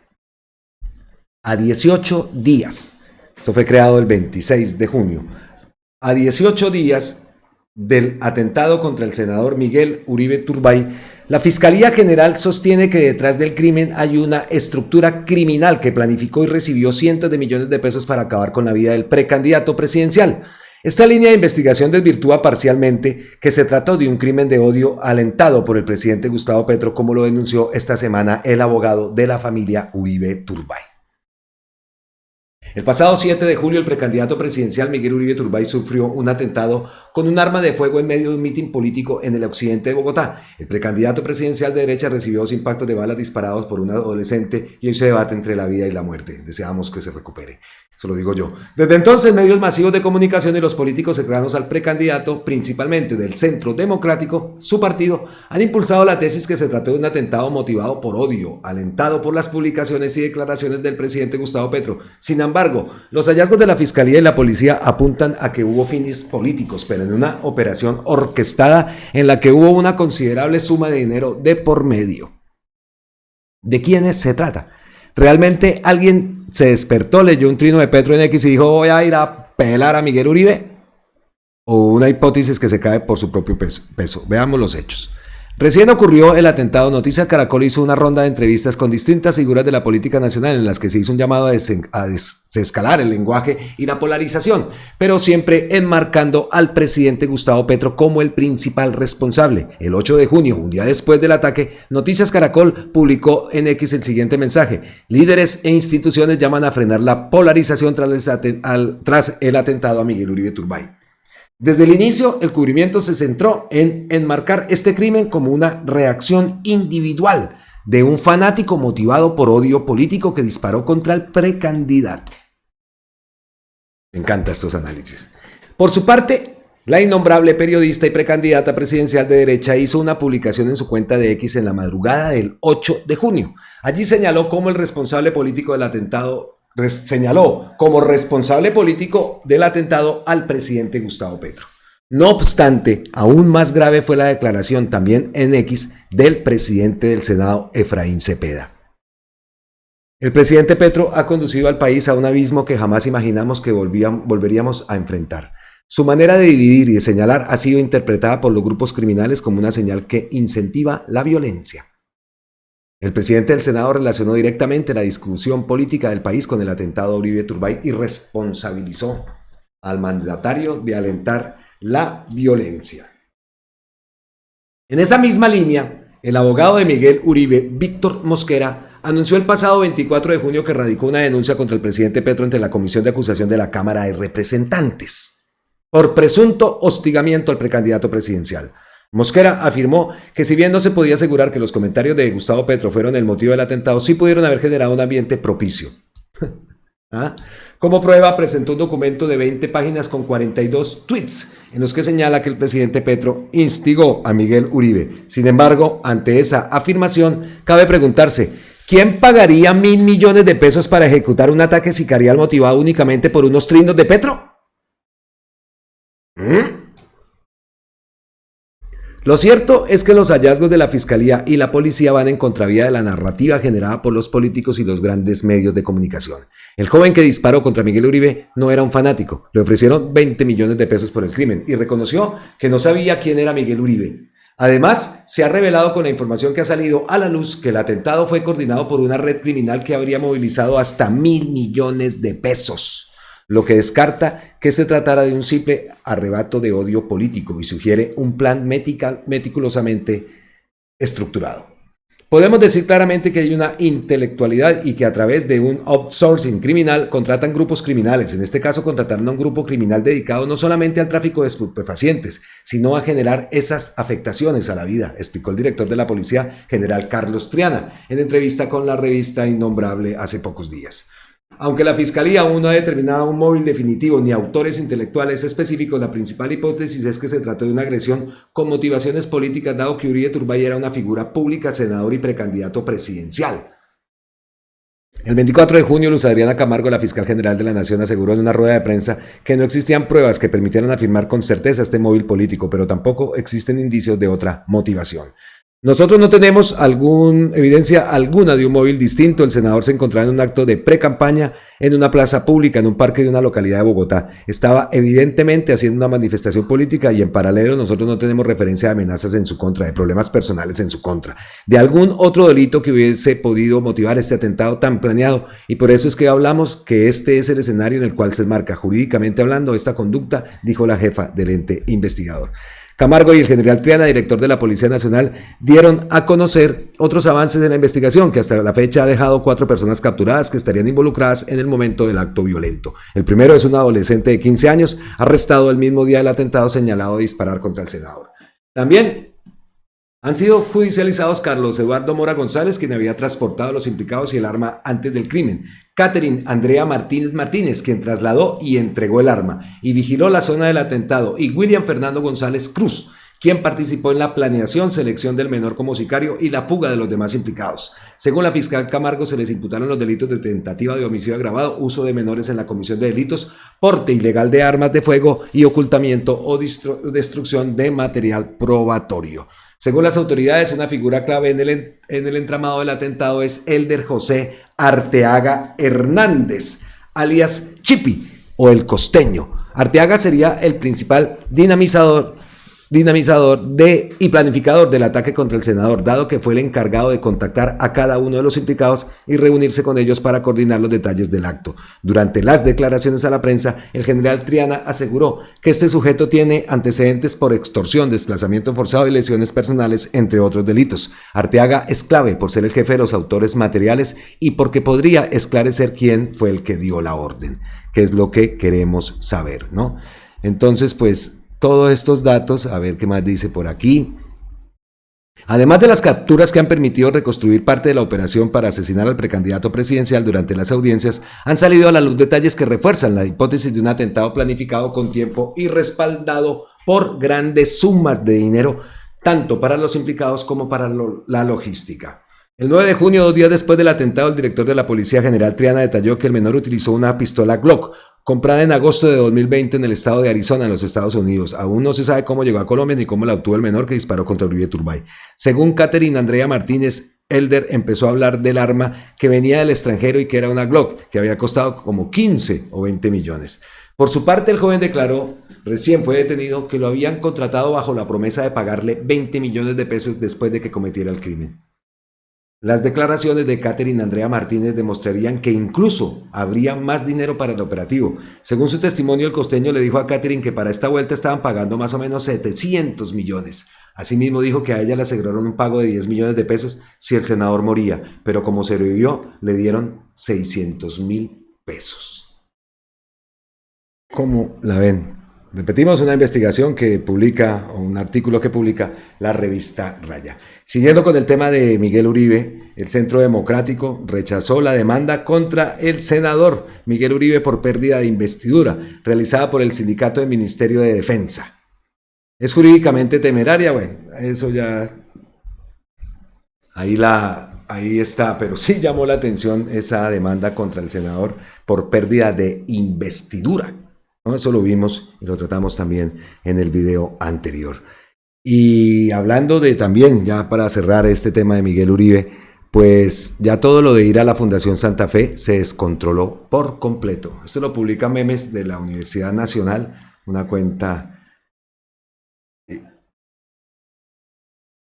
A 18 días, esto fue creado el 26 de junio, a 18 días del atentado contra el senador Miguel Uribe Turbay, la Fiscalía General sostiene que detrás del crimen hay una estructura criminal que planificó y recibió cientos de millones de pesos para acabar con la vida del precandidato presidencial. Esta línea de investigación desvirtúa parcialmente que se trató de un crimen de odio alentado por el presidente Gustavo Petro, como lo denunció esta semana el abogado de la familia Uribe Turbay. El pasado 7 de julio, el precandidato presidencial Miguel Uribe Turbay sufrió un atentado con un arma de fuego en medio de un mitin político en el occidente de Bogotá. El precandidato presidencial de derecha recibió 2 impactos de balas disparados por un adolescente y hoy se debate entre la vida y la muerte. Deseamos que se recupere. Eso lo digo yo. Desde entonces, medios masivos de comunicación y los políticos cercanos al precandidato, principalmente del Centro Democrático, su partido, han impulsado la tesis que se trató de un atentado motivado por odio, alentado por las publicaciones y declaraciones del presidente Gustavo Petro. Sin embargo, los hallazgos de la Fiscalía y la Policía apuntan a que hubo fines políticos, pero en una operación orquestada en la que hubo una considerable suma de dinero de por medio. ¿De quiénes se trata? ¿Realmente alguien se despertó, leyó un trino de Petro en X y dijo voy a ir a pelar a Miguel Uribe? ¿O una hipótesis que se cae por su propio peso? Veamos los hechos. Recién ocurrió el atentado. Noticias Caracol hizo una ronda de entrevistas con distintas figuras de la política nacional en las que se hizo un llamado a desescalar el lenguaje y la polarización, pero siempre enmarcando al presidente Gustavo Petro como el principal responsable. El 8 de junio, un día después del ataque, Noticias Caracol publicó en X el siguiente mensaje: líderes e instituciones llaman a frenar la polarización tras el atentado a Miguel Uribe Turbay. Desde el inicio, el cubrimiento se centró en enmarcar este crimen como una reacción individual de un fanático motivado por odio político que disparó contra el precandidato. Me encantan estos análisis. Por su parte, la innombrable periodista y precandidata presidencial de derecha hizo una publicación en su cuenta de X en la madrugada del 8 de junio. Allí señaló como responsable político del atentado al presidente Gustavo Petro. No obstante, aún más grave fue la declaración también en X del presidente del Senado, Efraín Cepeda. El presidente Petro ha conducido al país a un abismo que jamás imaginamos que volveríamos a enfrentar. Su manera de dividir y de señalar ha sido interpretada por los grupos criminales como una señal que incentiva la violencia. El presidente del Senado relacionó directamente la discusión política del país con el atentado a Uribe Turbay y responsabilizó al mandatario de alentar la violencia. En esa misma línea, el abogado de Miguel Uribe, Víctor Mosquera, anunció el pasado 24 de junio que radicó una denuncia contra el presidente Petro ante la Comisión de Acusación de la Cámara de Representantes por presunto hostigamiento al precandidato presidencial. Mosquera afirmó que si bien no se podía asegurar que los comentarios de Gustavo Petro fueron el motivo del atentado, sí pudieron haber generado un ambiente propicio. Como prueba, presentó un documento de 20 páginas con 42 tweets en los que señala que el presidente Petro instigó a Miguel Uribe. Sin embargo, ante esa afirmación, cabe preguntarse, ¿quién pagaría 1.000 millones de pesos para ejecutar un ataque sicarial motivado únicamente por unos trinos de Petro? Lo cierto es que los hallazgos de la Fiscalía y la Policía van en contravía de la narrativa generada por los políticos y los grandes medios de comunicación. El joven que disparó contra Miguel Uribe no era un fanático, le ofrecieron 20 millones de pesos por el crimen y reconoció que no sabía quién era Miguel Uribe. Además, se ha revelado con la información que ha salido a la luz que el atentado fue coordinado por una red criminal que habría movilizado hasta 1.000 millones de pesos, lo que descarta que se tratara de un simple arrebato de odio político y sugiere un plan meticulosamente estructurado. Podemos decir claramente que hay una intelectualidad y que a través de un outsourcing criminal contratan grupos criminales. En este caso contrataron a un grupo criminal dedicado no solamente al tráfico de estupefacientes, sino a generar esas afectaciones a la vida, explicó el director de la Policía, general Carlos Triana, en entrevista con la revista Innombrable hace pocos días. Aunque la Fiscalía aún no ha determinado un móvil definitivo ni autores intelectuales específicos, la principal hipótesis es que se trató de una agresión con motivaciones políticas, dado que Uribe Turbay era una figura pública, senador y precandidato presidencial. El 24 de junio, Luz Adriana Camargo, la fiscal general de la Nación, aseguró en una rueda de prensa que no existían pruebas que permitieran afirmar con certeza este móvil político, pero tampoco existen indicios de otra motivación. Nosotros no tenemos evidencia alguna de un móvil distinto. El senador se encontraba en un acto de pre-campaña en una plaza pública, en un parque de una localidad de Bogotá. Estaba evidentemente haciendo una manifestación política y en paralelo nosotros no tenemos referencia de amenazas en su contra, de problemas personales en su contra, de algún otro delito que hubiese podido motivar este atentado tan planeado. Y por eso es que hablamos que este es el escenario en el cual se enmarca jurídicamente hablando esta conducta, dijo la jefa del ente investigador. Camargo y el general Triana, director de la Policía Nacional, dieron a conocer otros avances en la investigación, que hasta la fecha ha dejado 4 personas capturadas que estarían involucradas en el momento del acto violento. El primero es un adolescente de 15 años, arrestado el mismo día del atentado, señalado de disparar contra el senador. También han sido judicializados Carlos Eduardo Mora González, quien había transportado a los implicados y el arma antes del crimen, Catherine Andrea Martínez, quien trasladó y entregó el arma y vigiló la zona del atentado, y William Fernando González Cruz, quien participó en la planeación, selección del menor como sicario y la fuga de los demás implicados. Según la fiscal Camargo, se les imputaron los delitos de tentativa de homicidio agravado, uso de menores en la comisión de delitos, porte ilegal de armas de fuego y ocultamiento o destrucción de material probatorio. Según las autoridades, una figura clave en el entramado del atentado es Elder José Arteaga Hernández, alias Chipi o el Costeño. Arteaga sería el principal dinamizador y planificador del ataque contra el senador, dado que fue el encargado de contactar a cada uno de los implicados y reunirse con ellos para coordinar los detalles del acto. Durante las declaraciones a la prensa, el general Triana aseguró que este sujeto tiene antecedentes por extorsión, desplazamiento forzado y lesiones personales, entre otros delitos. Arteaga es clave por ser el jefe de los autores materiales y porque podría esclarecer quién fue el que dio la orden, que es lo que queremos saber, ¿no? Entonces, pues, todos estos datos, a ver qué más dice por aquí. Además de las capturas que han permitido reconstruir parte de la operación para asesinar al precandidato presidencial durante las audiencias, han salido a la luz detalles que refuerzan la hipótesis de un atentado planificado con tiempo y respaldado por grandes sumas de dinero, tanto para los implicados como para la logística. El 9 de junio, 2 días después del atentado, el director de la Policía, general Triana, detalló que el menor utilizó una pistola Glock, comprada en agosto de 2020 en el estado de Arizona, en los Estados Unidos. Aún no se sabe cómo llegó a Colombia ni cómo la obtuvo el menor que disparó contra Uribe Turbay. Según Catherine Andrea Martínez, Elder empezó a hablar del arma que venía del extranjero y que era una Glock, que había costado como 15 o 20 millones. Por su parte, el joven declaró, recién fue detenido, que lo habían contratado bajo la promesa de pagarle 20 millones de pesos después de que cometiera el crimen. Las declaraciones de Catherine Andrea Martínez demostrarían que incluso habría más dinero para el operativo. Según su testimonio, el costeño le dijo a Catherine que para esta vuelta estaban pagando más o menos 700 millones. Asimismo dijo que a ella le aseguraron un pago de 10 millones de pesos si el senador moría, pero como sobrevivió, le dieron 600.000 pesos. ¿Cómo la ven? Repetimos, una investigación que publica, o un artículo que publica la revista Raya. Siguiendo con el tema de Miguel Uribe, el Centro Democrático rechazó la demanda contra el senador Miguel Uribe por pérdida de investidura, realizada por el Sindicato del Ministerio de Defensa. ¿Es jurídicamente temeraria? Bueno, eso ya... Ahí está, pero sí llamó la atención esa demanda contra el senador por pérdida de investidura, ¿no? Eso lo vimos y lo tratamos también en el video anterior. Y hablando de también, ya para cerrar este tema de Miguel Uribe, pues ya todo lo de ir a la Fundación Santa Fe se descontroló por completo. Esto lo publica Memes de la Universidad Nacional, una cuenta.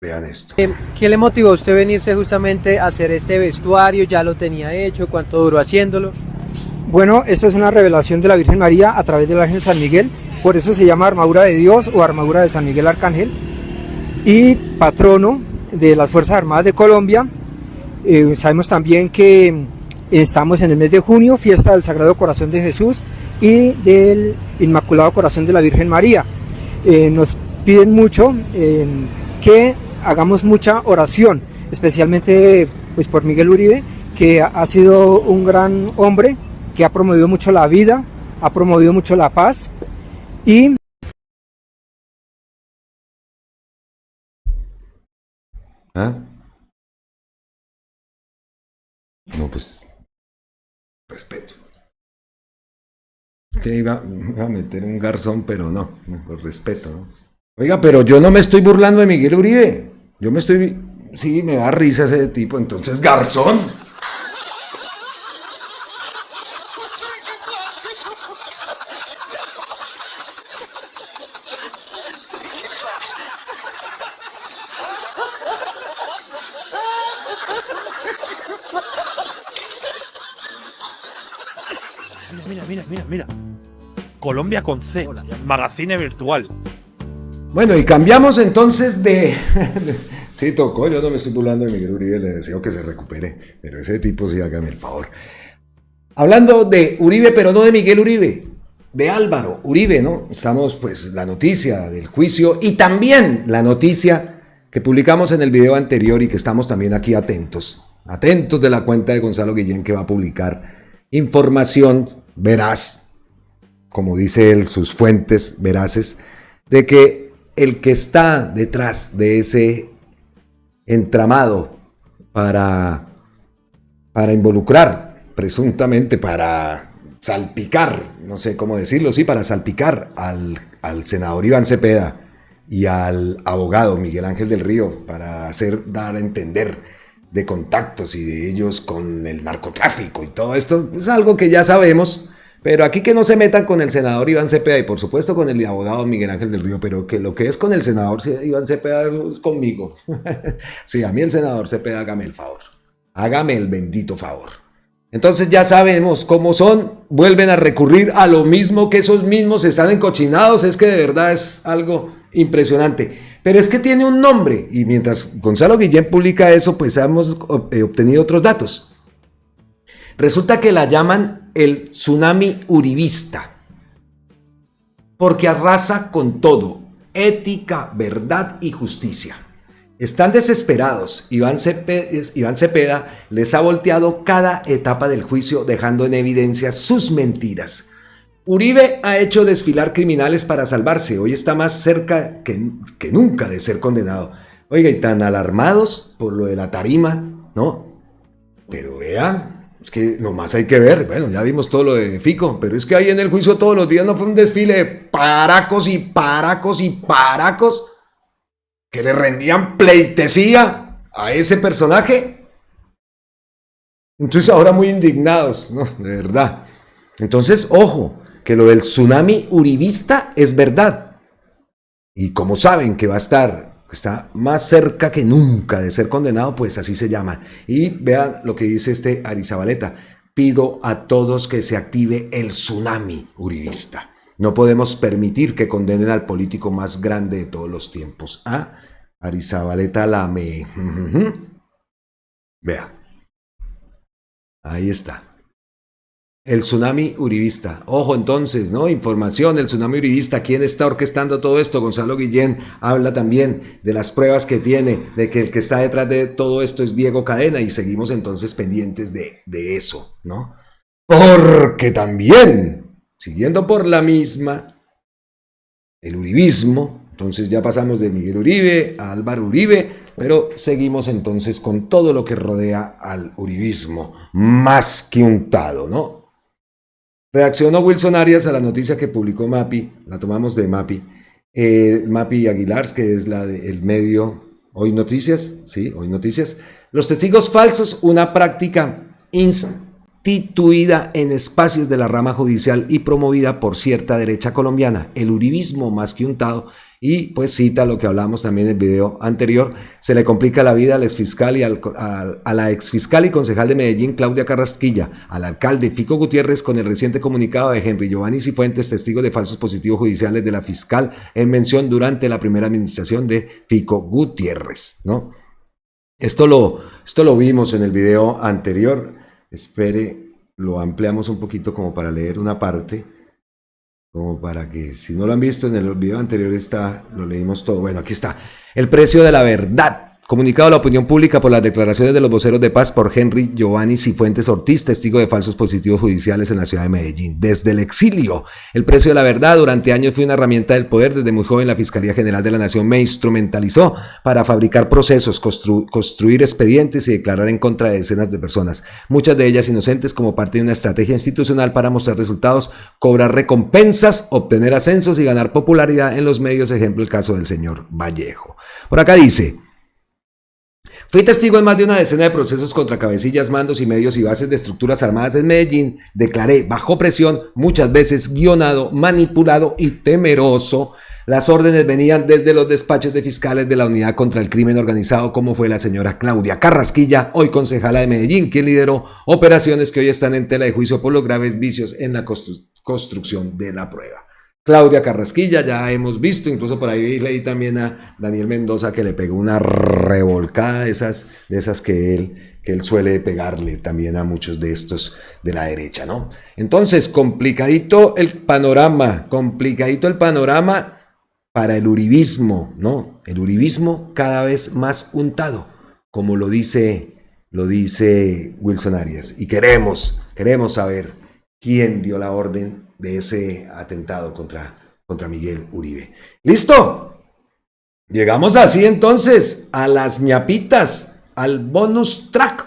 Vean esto. ¿Qué le motivó a usted venirse justamente a hacer este vestuario? ¿Ya lo tenía hecho? ¿Cuánto duró haciéndolo? Bueno, esto es una revelación de la Virgen María a través del Ángel San Miguel, por eso se llama armadura de Dios o armadura de San Miguel Arcángel, y patrono de las Fuerzas Armadas de Colombia. Sabemos también que estamos en el mes de junio, fiesta del Sagrado Corazón de Jesús y del Inmaculado Corazón de la Virgen María. Nos piden mucho que hagamos mucha oración, especialmente pues por Miguel Uribe, que ha sido un gran hombre, que ha promovido mucho la vida, ha promovido mucho la paz y... ¿Ah? No, pues, respeto. Es que iba a meter un garzón, pero no, por respeto, ¿no? Oiga, pero yo no me estoy burlando de Miguel Uribe. Yo me estoy... Sí, me da risa ese tipo, entonces, garzón. Mira. Colombia con C, magazine virtual. Bueno, y cambiamos entonces de... Sí, tocó, yo no me estoy burlando de Miguel Uribe, le deseo que se recupere, pero ese tipo sí, hágame el favor. Hablando de Uribe, pero no de Miguel Uribe, de Álvaro Uribe, ¿no? Estamos, pues, la noticia del juicio y también la noticia que publicamos en el video anterior y que estamos también aquí atentos de la cuenta de Gonzalo Guillén, que va a publicar información veraz, como dice él, sus fuentes veraces, de que el que está detrás de ese entramado para involucrar, presuntamente para salpicar, no sé cómo decirlo, sí, para salpicar al senador Iván Cepeda y al abogado Miguel Ángel del Río, para dar a entender de contactos y de ellos con el narcotráfico y todo esto, es algo que ya sabemos, pero aquí que no se metan con el senador Iván Cepeda y por supuesto con el abogado Miguel Ángel del Río, pero que lo que es con el senador Iván Cepeda es conmigo. Sí, a mí el senador Cepeda, hágame el favor, hágame el bendito favor. Entonces ya sabemos cómo son, vuelven a recurrir a lo mismo, que esos mismos están encochinados, es que de verdad es algo impresionante. Pero es que tiene un nombre, y mientras Gonzalo Guillén publica eso, pues hemos obtenido otros datos. Resulta que la llaman el tsunami uribista, porque arrasa con todo, ética, verdad y justicia. Están desesperados. Iván Cepeda les ha volteado cada etapa del juicio, dejando en evidencia sus mentiras. Uribe ha hecho desfilar criminales para salvarse. Hoy está más cerca que nunca de ser condenado. Oiga, y tan alarmados por lo de la tarima, ¿no? Pero vean, es que nomás hay que ver. Bueno, ya vimos todo lo de Fico, pero es que ahí en el juicio todos los días no fue un desfile de paracos y paracos y paracos que le rendían pleitesía a ese personaje. Entonces ahora muy indignados, ¿no? De verdad. Entonces, ojo, que lo del tsunami uribista es verdad. Y como saben que está más cerca que nunca de ser condenado, pues así se llama. Y vean lo que dice este Arizabaleta. Pido a todos que se active el tsunami uribista. No podemos permitir que condenen al político más grande de todos los tiempos. Ah, Arizabaleta Lame. Vea. Ahí está. El tsunami uribista. Ojo entonces, ¿no? Información, el tsunami uribista. ¿Quién está orquestando todo esto? Gonzalo Guillén habla también de las pruebas que tiene, de que el que está detrás de todo esto es Diego Cadena, y seguimos entonces pendientes de eso, ¿no? Porque también, siguiendo por la misma, el uribismo, entonces ya pasamos de Miguel Uribe a Álvaro Uribe, pero seguimos entonces con todo lo que rodea al uribismo, más que untado, ¿no? Reaccionó Wilson Arias a la noticia que publicó Mapi, la tomamos de Mapi, Mapi Aguilar, que es el medio Hoy Noticias, sí, Hoy Noticias. Los testigos falsos, una práctica instituida en espacios de la rama judicial y promovida por cierta derecha colombiana, el uribismo más que untado. Y pues cita lo que hablamos también en el video anterior, se le complica la vida al exfiscal y a la exfiscal y concejal de Medellín, Claudia Carrasquilla, al alcalde Fico Gutiérrez, con el reciente comunicado de Henry Giovanni Cifuentes, testigo de falsos positivos judiciales de la fiscal en mención durante la primera administración de Fico Gutiérrez, ¿no? Esto lo vimos en el video anterior. Espere, lo ampliamos un poquito como para leer una parte, como para que, si no lo han visto en el video anterior, lo leímos todo. Bueno, aquí está. El precio de la verdad. Comunicado a la opinión pública por las declaraciones de los voceros de paz por Henry Giovanni Cifuentes Ortiz, testigo de falsos positivos judiciales en la ciudad de Medellín. Desde el exilio, el precio de la verdad durante años fue una herramienta del poder. Desde muy joven la Fiscalía General de la Nación me instrumentalizó para fabricar procesos, construir expedientes y declarar en contra de decenas de personas, muchas de ellas inocentes, como parte de una estrategia institucional para mostrar resultados, cobrar recompensas, obtener ascensos y ganar popularidad en los medios, ejemplo el caso del señor Vallejo. Por acá dice: fui testigo en más de una decena de procesos contra cabecillas, mandos y medios y bases de estructuras armadas en Medellín. Declaré bajo presión, muchas veces guionado, manipulado y temeroso. Las órdenes venían desde los despachos de fiscales de la Unidad contra el Crimen Organizado, como fue la señora Claudia Carrasquilla, hoy concejala de Medellín, quien lideró operaciones que hoy están en tela de juicio por los graves vicios en la construcción de la prueba. Claudia Carrasquilla, ya hemos visto, incluso por ahí leí también a Daniel Mendoza que le pegó una revolcada de esas que él suele pegarle también a muchos de estos de la derecha, ¿no? Entonces, complicadito el panorama para el uribismo, ¿no? El uribismo cada vez más untado, como lo dice Wilson Arias. Y queremos saber quién dio la orden de ese atentado contra Miguel Uribe. ¿Listo? Llegamos así entonces a las ñapitas, al bonus track,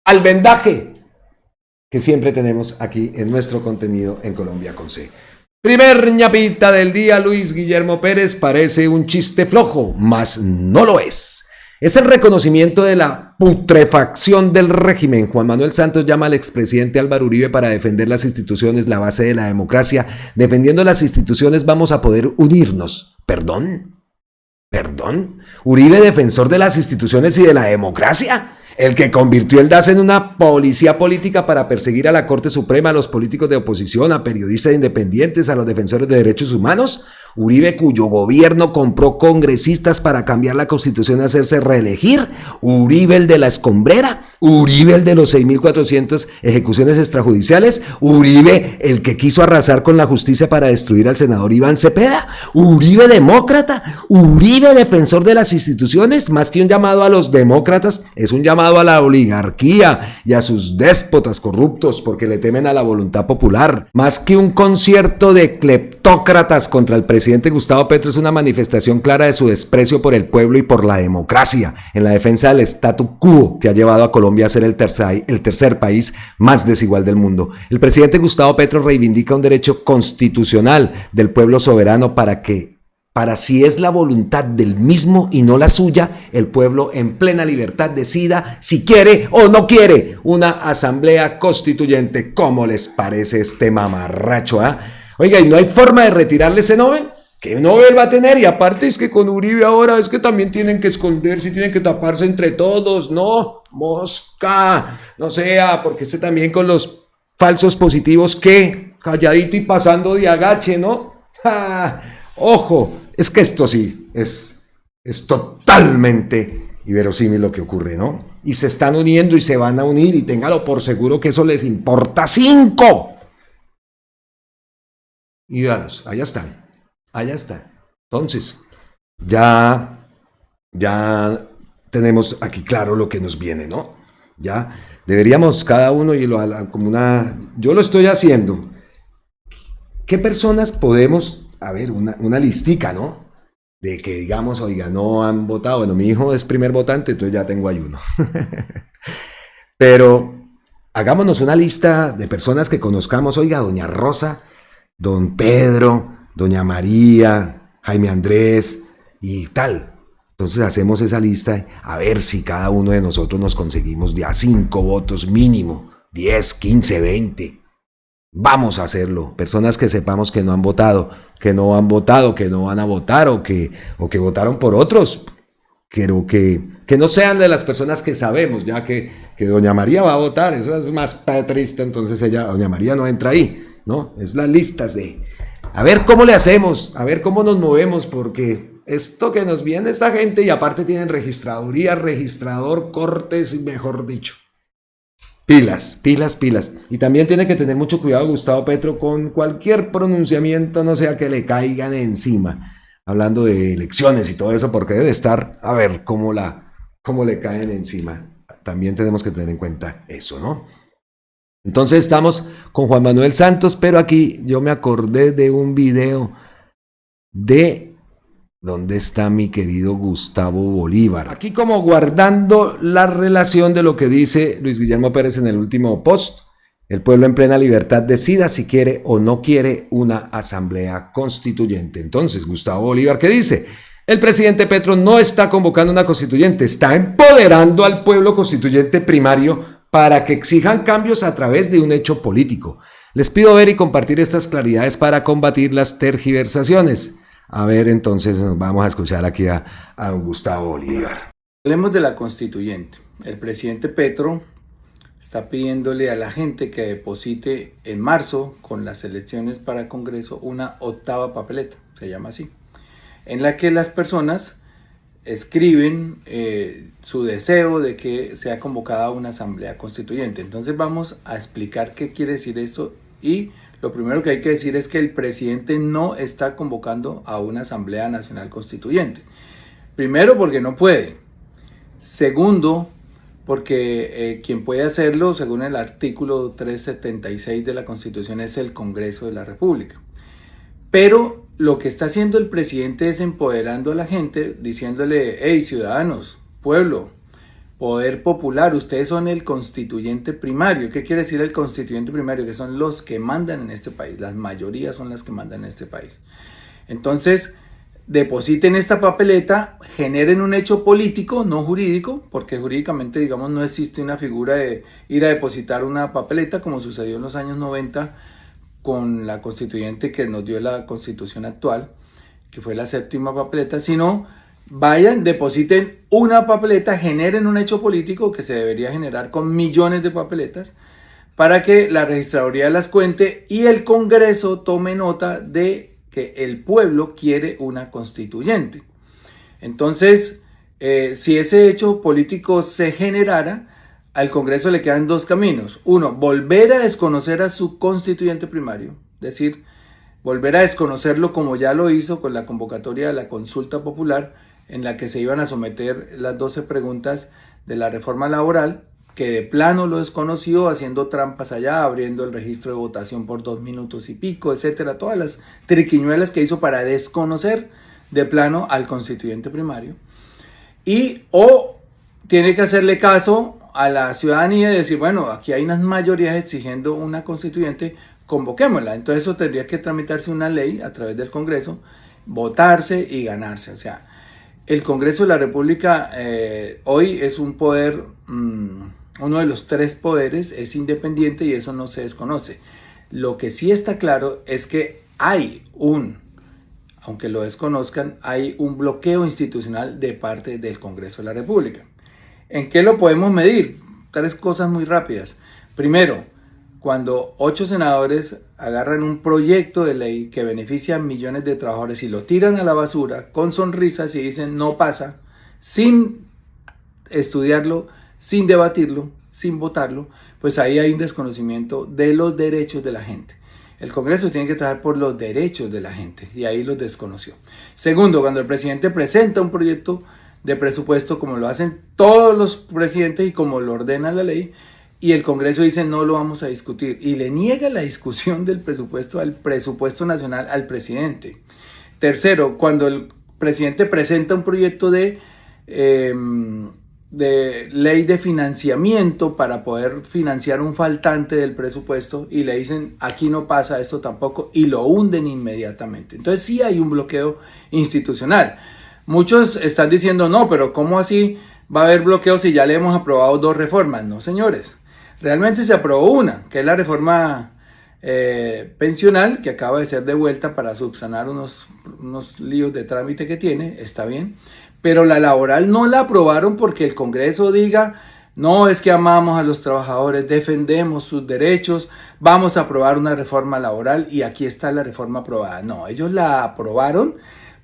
al vendaje que siempre tenemos aquí en nuestro contenido en Colombia con C. Primer ñapita del día: Luis Guillermo Pérez parece un chiste flojo, mas no lo es. Es el reconocimiento de la putrefacción del régimen. Juan Manuel Santos llama al expresidente Álvaro Uribe para defender las instituciones, la base de la democracia. Defendiendo las instituciones vamos a poder unirnos. ¿Perdón? ¿Uribe defensor de las instituciones y de la democracia? El que convirtió el DAS en una policía política para perseguir a la Corte Suprema, a los políticos de oposición, a periodistas independientes, a los defensores de derechos humanos. Uribe, cuyo gobierno compró congresistas para cambiar la constitución y hacerse reelegir. Uribe, el de la escombrera. Uribe, el de los 6.400 ejecuciones extrajudiciales. Uribe, el que quiso arrasar con la justicia para destruir al senador Iván Cepeda. Uribe, demócrata. Uribe, defensor de las instituciones. Más que un llamado a los demócratas, es un llamado a la oligarquía y a sus déspotas corruptos, porque le temen a la voluntad popular. Más que un concierto de cleptócratas contra el presidente Gustavo Petro, es una manifestación clara de su desprecio por el pueblo y por la democracia, en la defensa del statu quo que ha llevado a Colombia a ser el tercer país más desigual del mundo. El presidente Gustavo Petro reivindica un derecho constitucional del pueblo soberano para si es la voluntad del mismo y no la suya, el pueblo en plena libertad decida si quiere o no quiere una asamblea constituyente. ¿Cómo les parece este mamarracho? Oiga, ¿y no hay forma de retirarle ese Nobel? ¿Qué Nobel va a tener? Y aparte es que con Uribe ahora es que también tienen que esconderse y tienen que taparse entre todos. No, mosca, no sea, porque también con los falsos positivos, ¿qué? Calladito y pasando de agache, ¿no? Ojo, es que esto sí es totalmente inverosímil lo que ocurre, ¿no? Y se están uniendo y se van a unir, y téngalo por seguro que eso les importa 5. Y véalos, allá están. Entonces, ya tenemos aquí claro lo que nos viene, ¿no? Ya deberíamos cada uno, yo lo estoy haciendo. ¿Qué personas podemos, una listica, ¿no? De que digamos, oiga, no han votado. Bueno, mi hijo es primer votante, entonces ya tengo ayuno. Pero hagámonos una lista de personas que conozcamos. Oiga, doña Rosa, don Pedro, doña María, Jaime Andrés y tal. Entonces hacemos esa lista, a ver si cada uno de nosotros nos conseguimos ya 5 votos mínimo, 10, 15, 20. Vamos a hacerlo. Personas que sepamos que no han votado, que no han votado, que no van a votar o que votaron por otros. Pero que no sean de las personas que sabemos, ya que doña María va a votar, eso es más triste, entonces doña María no entra ahí, ¿no? Es las listas de... A ver cómo le hacemos, a ver cómo nos movemos, porque esto que nos viene esta gente, y aparte tienen registraduría, registrador, cortes, mejor dicho. Pilas. Y también tiene que tener mucho cuidado Gustavo Petro con cualquier pronunciamiento, no sea que le caigan encima, hablando de elecciones y todo eso, porque debe estar, a ver cómo le caen encima. También tenemos que tener en cuenta eso, ¿no? Entonces estamos con Juan Manuel Santos, pero aquí yo me acordé de un video de ¿dónde está mi querido Gustavo Bolívar? Aquí como guardando la relación de lo que dice Luis Guillermo Pérez en el último post. El pueblo en plena libertad decida si quiere o no quiere una asamblea constituyente. Entonces, Gustavo Bolívar, ¿qué dice? El presidente Petro no está convocando una constituyente, está empoderando al pueblo constituyente primario para que exijan cambios a través de un hecho político. Les pido ver y compartir estas claridades para combatir las tergiversaciones. A ver, entonces vamos a escuchar aquí a don Gustavo Bolívar. Hablemos de la constituyente. El presidente Petro está pidiéndole a la gente que deposite en marzo, con las elecciones para Congreso, una 8ª papeleta, se llama así, en la que las personas escriben su deseo de que sea convocada una asamblea constituyente. Entonces vamos a explicar qué quiere decir esto, y lo primero que hay que decir es que el presidente no está convocando a una asamblea nacional constituyente. Primero, porque no puede. Segundo, porque quien puede hacerlo, según el artículo 376 de la Constitución, es el Congreso de la República. Pero lo que está haciendo el presidente es empoderando a la gente, diciéndole: hey, ciudadanos, pueblo, poder popular, ustedes son el constituyente primario. ¿Qué quiere decir el constituyente primario? Que son los que mandan en este país, las mayorías son las que mandan en este país. Entonces, depositen esta papeleta, generen un hecho político, no jurídico, porque jurídicamente, digamos, no existe una figura de ir a depositar una papeleta, como sucedió en los años 90 con la constituyente que nos dio la constitución actual, que fue la 7ª papeleta, sino vayan, depositen una papeleta, generen un hecho político que se debería generar con millones de papeletas, para que la registraduría las cuente y el Congreso tome nota de que el pueblo quiere una constituyente. Entonces, si ese hecho político se generara, al Congreso le quedan 2 caminos. Uno, volver a desconocer a su constituyente primario, es decir, volver a desconocerlo como ya lo hizo con la convocatoria de la consulta popular, en la que se iban a someter las 12 preguntas de la reforma laboral, que de plano lo desconoció, haciendo trampas allá, abriendo el registro de votación por 2 minutos y pico, etcétera, todas las triquiñuelas que hizo para desconocer de plano al constituyente primario. O tiene que hacerle caso a la ciudadanía y decir: bueno, aquí hay unas mayorías exigiendo una constituyente, convoquémosla. Entonces eso tendría que tramitarse una ley a través del Congreso, votarse y ganarse. O sea, el Congreso de la República hoy es un poder, uno de los 3 poderes, es independiente y eso no se desconoce. Lo que sí está claro es que aunque lo desconozcan, hay un bloqueo institucional de parte del Congreso de la República. ¿En qué lo podemos medir? 3 cosas muy rápidas. Primero, cuando 8 senadores agarran un proyecto de ley que beneficia a millones de trabajadores y lo tiran a la basura con sonrisas y dicen no pasa, sin estudiarlo, sin debatirlo, sin votarlo, pues ahí hay un desconocimiento de los derechos de la gente. El Congreso tiene que trabajar por los derechos de la gente y ahí los desconoció. Segundo, cuando el presidente presenta un proyecto de presupuesto, como lo hacen todos los presidentes y como lo ordena la ley, y el Congreso dice no lo vamos a discutir y le niega la discusión del presupuesto, al presupuesto nacional, al presidente. Tercero, cuando el presidente presenta un proyecto de ley de financiamiento para poder financiar un faltante del presupuesto y le dicen aquí no pasa esto tampoco y lo hunden inmediatamente. Entonces sí hay un bloqueo institucional. Muchos están diciendo no, pero ¿cómo así va a haber bloqueo si ya le hemos aprobado 2 reformas? No, señores, realmente se aprobó una, que es la reforma pensional, que acaba de ser devuelta para subsanar unos líos de trámite que tiene, está bien. Pero la laboral no la aprobaron porque el Congreso diga, no, es que amamos a los trabajadores, defendemos sus derechos, vamos a aprobar una reforma laboral y aquí está la reforma aprobada. No, ellos la aprobaron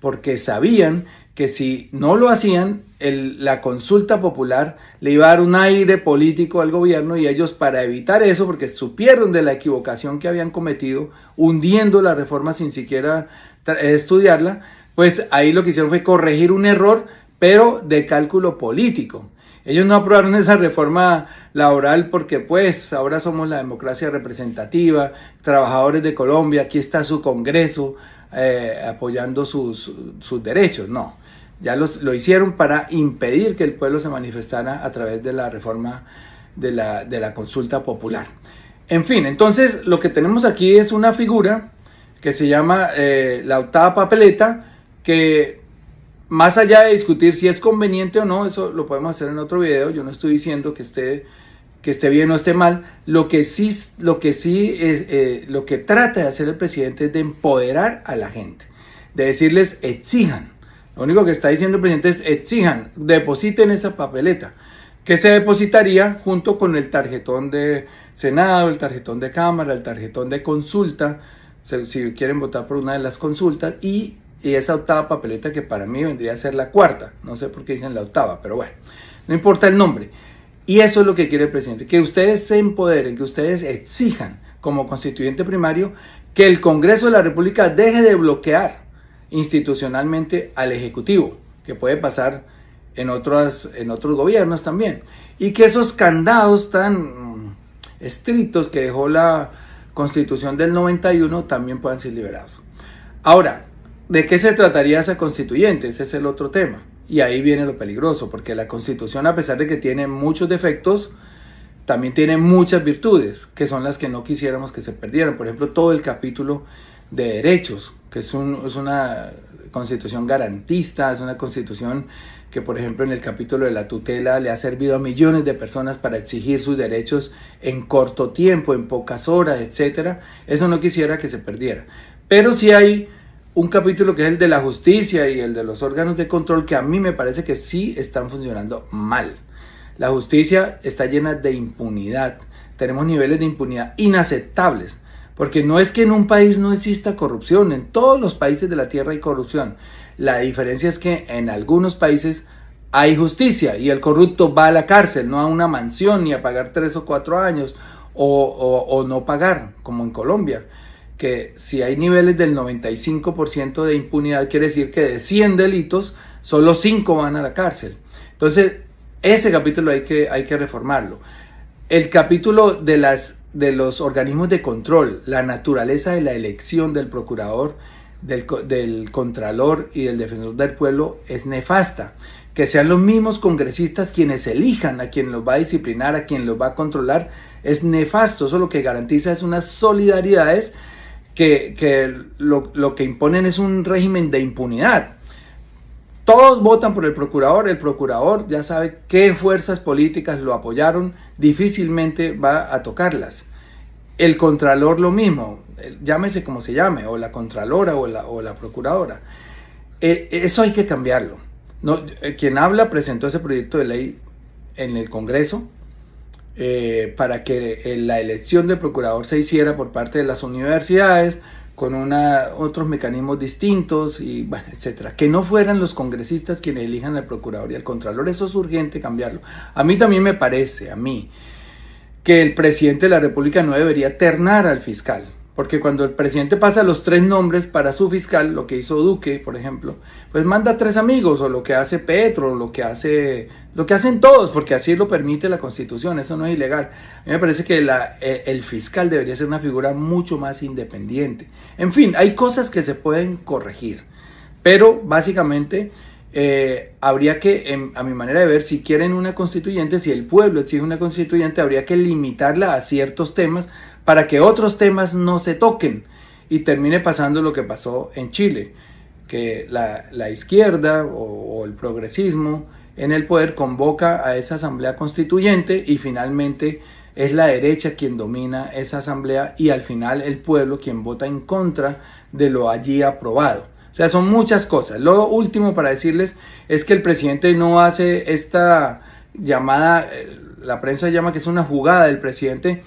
porque sabían que si no lo hacían, la consulta popular le iba a dar un aire político al gobierno y ellos, para evitar eso, porque supieron de la equivocación que habían cometido, hundiendo la reforma sin siquiera estudiarla, pues ahí lo que hicieron fue corregir un error, pero de cálculo político. Ellos no aprobaron esa reforma laboral porque pues ahora somos la democracia representativa, trabajadores de Colombia, aquí está su Congreso apoyando sus derechos. No, ya lo hicieron para impedir que el pueblo se manifestara a través de la reforma de la consulta popular. En fin, entonces lo que tenemos aquí es una figura que se llama la octava papeleta, que más allá de discutir si es conveniente o no, eso lo podemos hacer en otro video. Yo no estoy diciendo que esté bien o esté mal. Lo que trata de hacer el presidente es de empoderar a la gente, de decirles exijan. Lo único que está diciendo el presidente es exijan, depositen esa papeleta, que se depositaría junto con el tarjetón de Senado, el tarjetón de Cámara, el tarjetón de consulta, si quieren votar por una de las consultas, y esa octava papeleta que para mí vendría a ser la cuarta. No sé por qué dicen la octava, pero bueno, no importa el nombre. Y eso es lo que quiere el presidente, que ustedes se empoderen, que ustedes exijan como constituyente primario que el Congreso de la República deje de bloquear institucionalmente al Ejecutivo, que puede pasar en otros gobiernos también, y que esos candados tan estrictos que dejó la Constitución del 91 también puedan ser liberados. Ahora, ¿de qué se trataría esa constituyente? Ese es el otro tema. Y ahí viene lo peligroso, porque la Constitución, a pesar de que tiene muchos defectos, también tiene muchas virtudes, que son las que no quisiéramos que se perdieran. Por ejemplo, todo el capítulo de derechos, que es una Constitución garantista, es una Constitución que, por ejemplo, en el capítulo de la tutela le ha servido a millones de personas para exigir sus derechos en corto tiempo, en pocas horas, etc. Eso no quisiera que se perdiera. Pero sí hay un capítulo que es el de la justicia y el de los órganos de control, que a mí me parece que sí están funcionando mal. La justicia está llena de impunidad. Tenemos niveles de impunidad inaceptables. Porque no es que en un país no exista corrupción, en todos los países de la tierra hay corrupción. La diferencia es que en algunos países hay justicia y el corrupto va a la cárcel, no a una mansión ni a pagar 3 o 4 años o no pagar, como en Colombia. Que si hay niveles del 95% de impunidad, quiere decir que de 100 delitos, solo 5 van a la cárcel. Entonces, ese capítulo hay que reformarlo. El capítulo de los organismos de control, la naturaleza de la elección del procurador, del contralor y del defensor del pueblo es nefasta. Que sean los mismos congresistas quienes elijan a quien los va a disciplinar, a quien los va a controlar, es nefasto. Eso lo que garantiza es unas solidaridades que lo que imponen es un régimen de impunidad. Todos votan por el procurador ya sabe qué fuerzas políticas lo apoyaron, difícilmente va a tocarlas. El contralor lo mismo, llámese como se llame, o la contralora o la procuradora. Eso hay que cambiarlo. Quien habla presentó ese proyecto de ley en el Congreso para que la elección del procurador se hiciera por parte de las universidades, con otros mecanismos distintos, y bueno, etcétera. Que no fueran los congresistas quienes elijan al procurador y al contralor. Eso es urgente cambiarlo. A mí también me parece, que el presidente de la República no debería ternar al fiscal. Porque cuando el presidente pasa los 3 nombres para su fiscal, lo que hizo Duque, por ejemplo, pues manda 3 amigos, o lo que hace Petro, lo que hacen todos, porque así lo permite la Constitución, eso no es ilegal. A mí me parece que el fiscal debería ser una figura mucho más independiente. En fin, hay cosas que se pueden corregir, pero básicamente habría que, a mi manera de ver, si quieren una constituyente, si el pueblo exige una constituyente, habría que limitarla a ciertos temas para que otros temas no se toquen y termine pasando lo que pasó en Chile, que la izquierda o el progresismo en el poder convoca a esa asamblea constituyente y finalmente es la derecha quien domina esa asamblea y al final el pueblo quien vota en contra de lo allí aprobado. O sea, son muchas cosas. Lo último para decirles es que el presidente no hace esta llamada, la prensa llama que es una jugada del presidente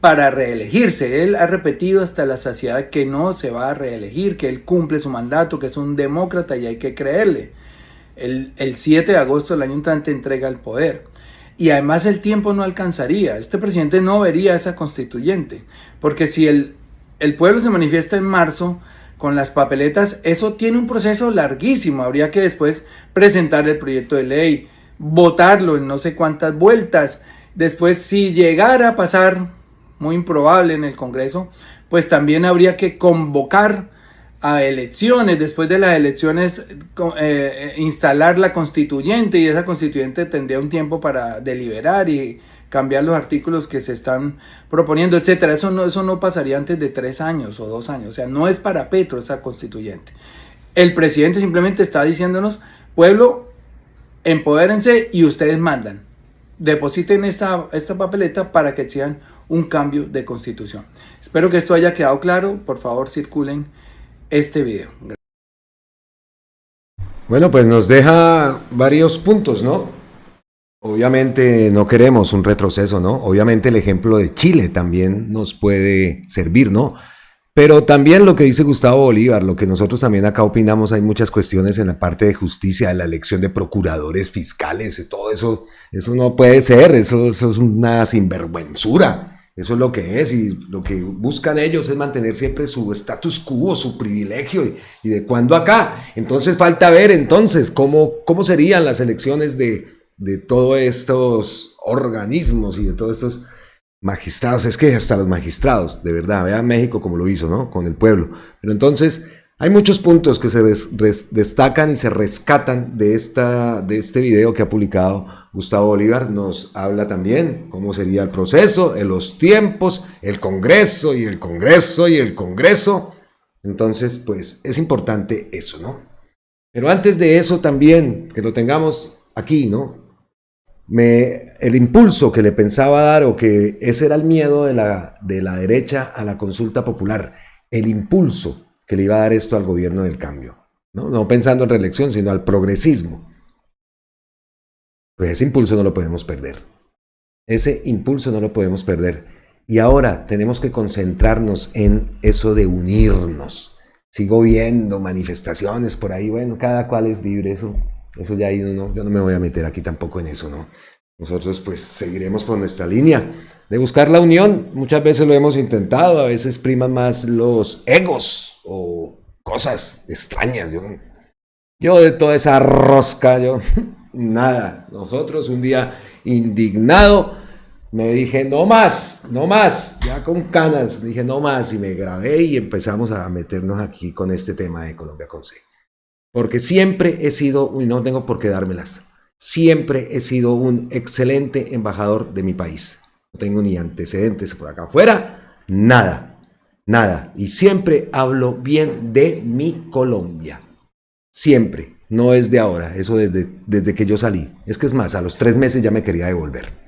para reelegirse. Él ha repetido hasta la saciedad que no se va a reelegir, que él cumple su mandato, que es un demócrata y hay que creerle. El 7 de agosto del año entrante entrega el poder. Y además el tiempo no alcanzaría. Este presidente no vería esa constituyente. Porque si el pueblo se manifiesta en marzo con las papeletas, eso tiene un proceso larguísimo. Habría que después presentar el proyecto de ley, votarlo en no sé cuántas vueltas. Después, si llegara a pasar, muy improbable en el Congreso, pues también habría que convocar a elecciones, después de las elecciones instalar la constituyente y esa constituyente tendría un tiempo para deliberar y cambiar los artículos que se están proponiendo, etcétera. Eso no pasaría antes de 3 años o 2 años, o sea, no es para Petro esa constituyente. El presidente simplemente está diciéndonos, pueblo, empodérense y ustedes mandan. Depositen esta papeleta para que exijan un cambio de constitución. Espero que esto haya quedado claro. Por favor, circulen este video. Bueno, pues nos deja varios puntos, ¿no? Obviamente no queremos un retroceso, ¿no? Obviamente el ejemplo de Chile también nos puede servir, ¿no? Pero también lo que dice Gustavo Bolívar, lo que nosotros también acá opinamos, hay muchas cuestiones en la parte de justicia, de la elección de procuradores fiscales y todo eso no puede ser, eso es una sinvergüenzura. Eso es lo que es, y lo que buscan ellos es mantener siempre su status quo, su privilegio, y de cuándo acá. Entonces falta ver entonces cómo serían las elecciones de todos estos organismos y de todos estos magistrados. Es que hasta los magistrados, de verdad, vean México como lo hizo, ¿no? Con el pueblo. Pero entonces hay muchos puntos que se destacan y se rescatan de este video que ha publicado Gustavo Bolívar. Nos habla también cómo sería el proceso, en los tiempos, el Congreso y el Congreso y el Congreso. Entonces, pues es importante eso, ¿no? Pero antes de eso también, que lo tengamos aquí, ¿no? El impulso que le pensaba dar, o que ese era el miedo de la derecha a la consulta popular, el impulso que le iba a dar esto al gobierno del cambio, ¿no? No pensando en reelección, sino al progresismo. Pues ese impulso no lo podemos perder. Ese impulso no lo podemos perder. Y ahora tenemos que concentrarnos en eso de unirnos. Sigo viendo manifestaciones por ahí, bueno, cada cual es libre, eso ya yo no me voy a meter aquí tampoco en eso, ¿no? Nosotros pues seguiremos por nuestra línea de buscar la unión. Muchas veces lo hemos intentado, a veces priman más los egos o cosas extrañas. Yo de toda esa rosca, nada. Nosotros un día indignado me dije no más, ya con canas, dije no más, y me grabé y empezamos a meternos aquí con este tema de Colombia con C. Porque siempre he sido, y no tengo por qué dármelas, siempre he sido un excelente embajador de mi país. No tengo ni antecedentes por acá afuera, nada. Y siempre hablo bien de mi Colombia. Siempre, no es de ahora, eso desde que yo salí. Es que es más, a los 3 meses ya me quería devolver.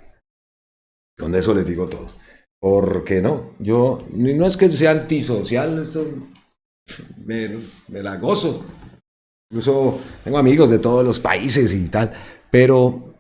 Con eso les digo todo. Porque no, yo no es que sea antisocial, eso me la gozo. Incluso tengo amigos de todos los países y tal, pero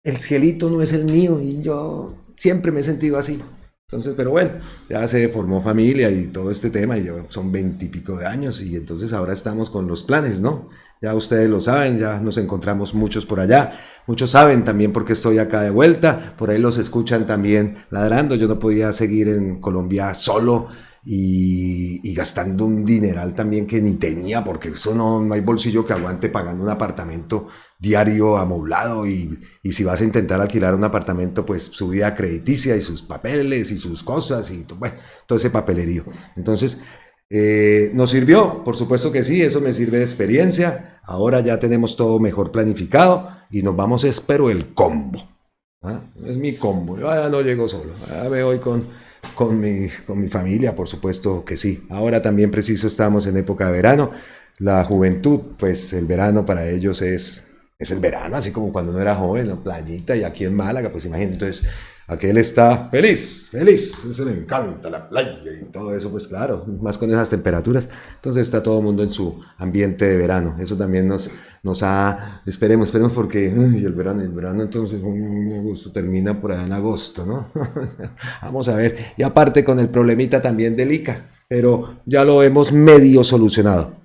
el cielito no es el mío y yo siempre me he sentido así. Entonces, pero bueno, ya se formó familia y todo este tema, y ya son 20 y pico de años, y entonces ahora estamos con los planes, ¿no? Ya ustedes lo saben, ya nos encontramos muchos por allá, muchos saben también por qué estoy acá de vuelta, por ahí los escuchan también ladrando. Yo no podía seguir en Colombia solo y gastando un dineral también que ni tenía, porque eso no hay bolsillo que aguante pagando un apartamento diario amoblado, y si vas a intentar alquilar un apartamento, pues su vida crediticia y sus papeles y sus cosas y bueno, todo ese papelerío. Entonces ¿Nos sirvió? Por supuesto que sí, eso me sirve de experiencia. Ahora ya tenemos todo mejor planificado y nos vamos, espero, el combo. ¿Ah? Es mi combo, yo ya no llego solo, ya me voy con mi familia, por supuesto que sí. Ahora también preciso estamos en época de verano. La juventud, pues el verano para ellos es el verano, así como cuando uno era joven, en playita, y aquí en Málaga, pues imagínate, entonces aquel está feliz, eso le encanta la playa y todo eso, pues claro, más con esas temperaturas. Entonces está todo el mundo en su ambiente de verano. Eso también nos ha, esperemos porque el verano entonces agosto termina por allá en agosto, ¿no? Vamos a ver. Y aparte con el problemita también del ICA, pero ya lo hemos medio solucionado.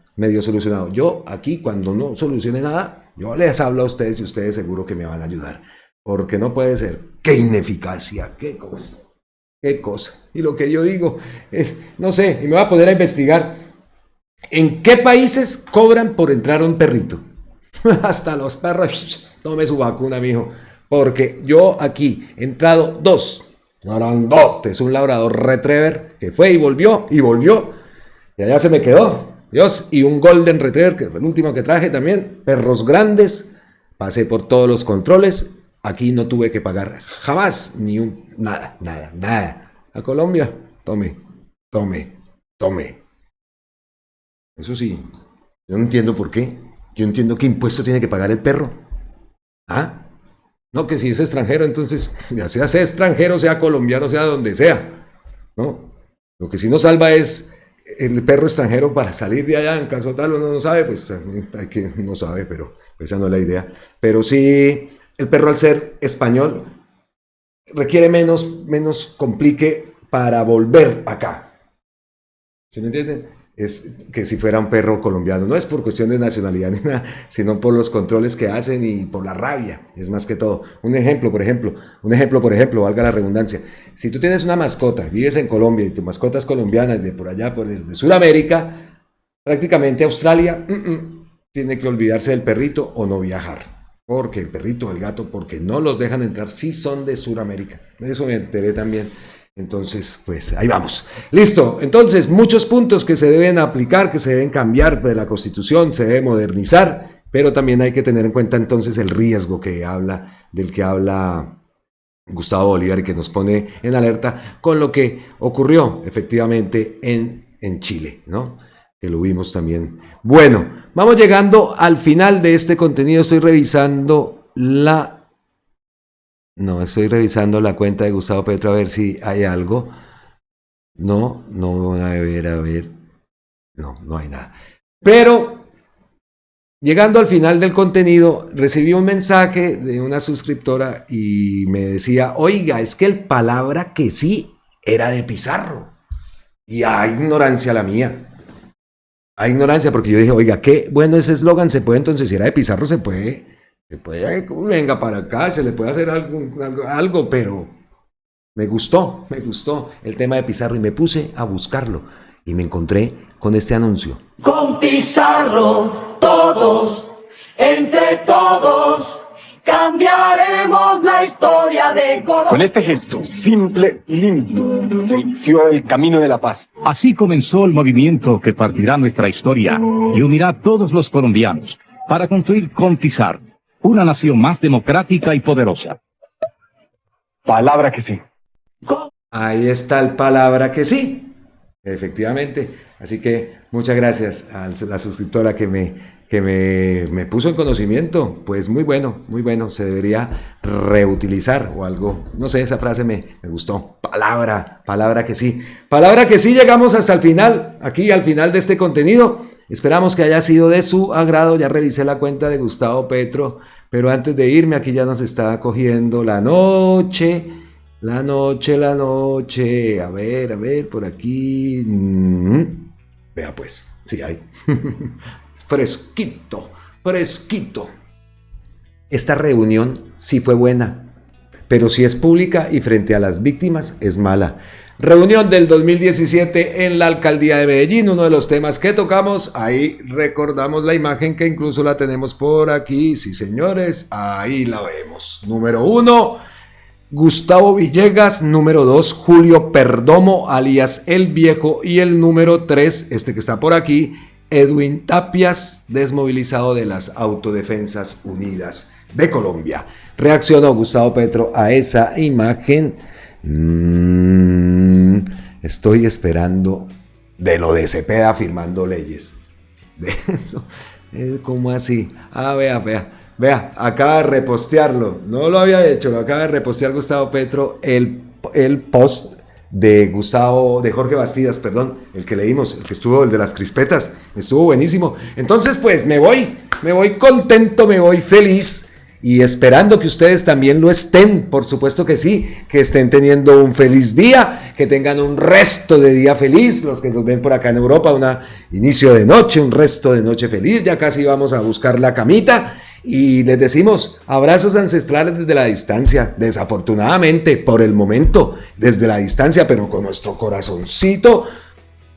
Yo aquí, cuando no solucione nada, yo les hablo a ustedes y ustedes seguro que me van a ayudar. Porque no puede ser. ¡Qué ineficacia! ¡Qué cosa! Y lo que yo digo, no sé, y me voy a poner a investigar en qué países cobran por entrar a un perrito. Hasta los perros, tome su vacuna, mijo. Porque yo aquí he entrado 2 grandotes, un labrador retriever que fue y volvió, y allá se me quedó. Dios, y un golden retriever, que fue el último que traje también, perros grandes, pasé por todos los controles, aquí no tuve que pagar jamás, nada. A Colombia, tome. Eso sí, yo no entiendo por qué, yo entiendo qué impuesto tiene que pagar el perro. ¿Ah? No, que si es extranjero, entonces, ya sea extranjero, sea colombiano, sea donde sea, ¿no? Lo que sí nos salva es el perro extranjero para salir de allá, en caso tal uno no sabe, pues hay que no sabe, pero esa no es la idea. Pero sí, el perro al ser español requiere menos complique para volver acá. ¿Sí me entienden? Es que si fuera un perro colombiano, no es por cuestión de nacionalidad ni nada, sino por los controles que hacen y por la rabia, es más que todo. Un ejemplo, por ejemplo, valga la redundancia. Si tú tienes una mascota, vives en Colombia y tu mascota es colombiana y de por allá, de Sudamérica, prácticamente Australia tiene que olvidarse del perrito o no viajar. Porque el perrito, el gato, porque no los dejan entrar si son de Sudamérica. De eso me enteré también. Entonces, pues ahí vamos. Listo. Entonces, muchos puntos que se deben aplicar, que se deben cambiar de la Constitución, se debe modernizar, pero también hay que tener en cuenta entonces el riesgo del que habla Gustavo Bolívar y que nos pone en alerta con lo que ocurrió efectivamente en Chile, ¿no? Que lo vimos también. Bueno, vamos llegando al final de este contenido. Estoy revisando la cuenta de Gustavo Petro a ver si hay algo. No, a ver. No hay nada. Pero, llegando al final del contenido, recibí un mensaje de una suscriptora y me decía, oiga, es que el palabra que sí era de Pizarro. Y ignorancia la mía. Ignorancia, porque yo dije, oiga, qué bueno ese eslogan, se puede entonces, si era de Pizarro, se puede, venga para acá, se le puede hacer algo, pero me gustó el tema de Pizarro y me puse a buscarlo y me encontré con este anuncio. Con Pizarro, todos, entre todos, cambiaremos la historia de Colombia. Con este gesto simple y limpio se inició el camino de la paz. Así comenzó el movimiento que partirá nuestra historia y unirá a todos los colombianos para construir con Pizarro una nación más democrática y poderosa. Palabra que sí. Ahí está el palabra que sí, efectivamente. Así que muchas gracias a la suscriptora que me puso en conocimiento. Pues muy bueno, se debería reutilizar o algo. No sé, esa frase me gustó. Palabra que sí. Palabra que sí, llegamos hasta el final, aquí al final de este contenido. Esperamos que haya sido de su agrado. Ya revisé la cuenta de Gustavo Petro, pero antes de irme, aquí ya nos está cogiendo la noche. A ver, por aquí. Vea pues, sí hay. Fresquito. Esta reunión sí fue buena, pero si es pública y frente a las víctimas es mala. Reunión del 2017 en la alcaldía de Medellín, uno de los temas que tocamos, ahí recordamos la imagen que incluso la tenemos por aquí, sí señores, ahí la vemos. Número 1, Gustavo Villegas, número 2, Julio Perdomo, alias El Viejo, y el número 3, este que está por aquí, Edwin Tapias, desmovilizado de las Autodefensas Unidas de Colombia. Reaccionó Gustavo Petro a esa imagen. Estoy esperando de lo de Cepeda firmando leyes. De eso, ¿cómo así? Vea, acaba de repostearlo. No lo había hecho, lo acaba de repostear Gustavo Petro, el post de Jorge Bastidas, perdón, el que leímos, el que estuvo, el de las crispetas, estuvo buenísimo. Entonces, pues me voy contento, me voy feliz y esperando que ustedes también lo estén, por supuesto que sí, que estén teniendo un feliz día, que tengan un resto de día feliz, los que nos ven por acá en Europa, un inicio de noche, un resto de noche feliz, ya casi vamos a buscar la camita. Y les decimos abrazos ancestrales desde la distancia, desafortunadamente por el momento desde la distancia, pero con nuestro corazoncito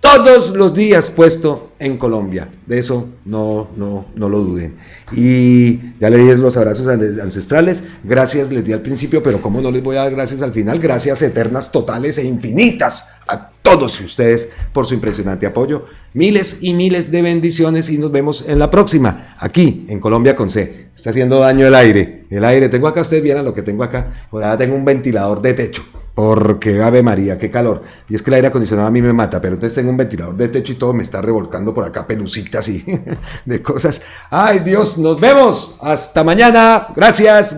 todos los días puesto en Colombia. De eso no lo duden. Y ya les di los abrazos ancestrales, gracias les di al principio, pero cómo no les voy a dar gracias al final, gracias eternas, totales e infinitas a todos ustedes por su impresionante apoyo. Miles y miles de bendiciones y nos vemos en la próxima, aquí en Colombia con C. Está haciendo daño el aire, tengo acá, ustedes vieran lo que tengo acá, por allá tengo un ventilador de techo, porque Ave María, qué calor, y es que el aire acondicionado a mí me mata, pero entonces tengo un ventilador de techo y todo me está revolcando por acá pelucitas y de cosas. Ay Dios, nos vemos, hasta mañana, gracias.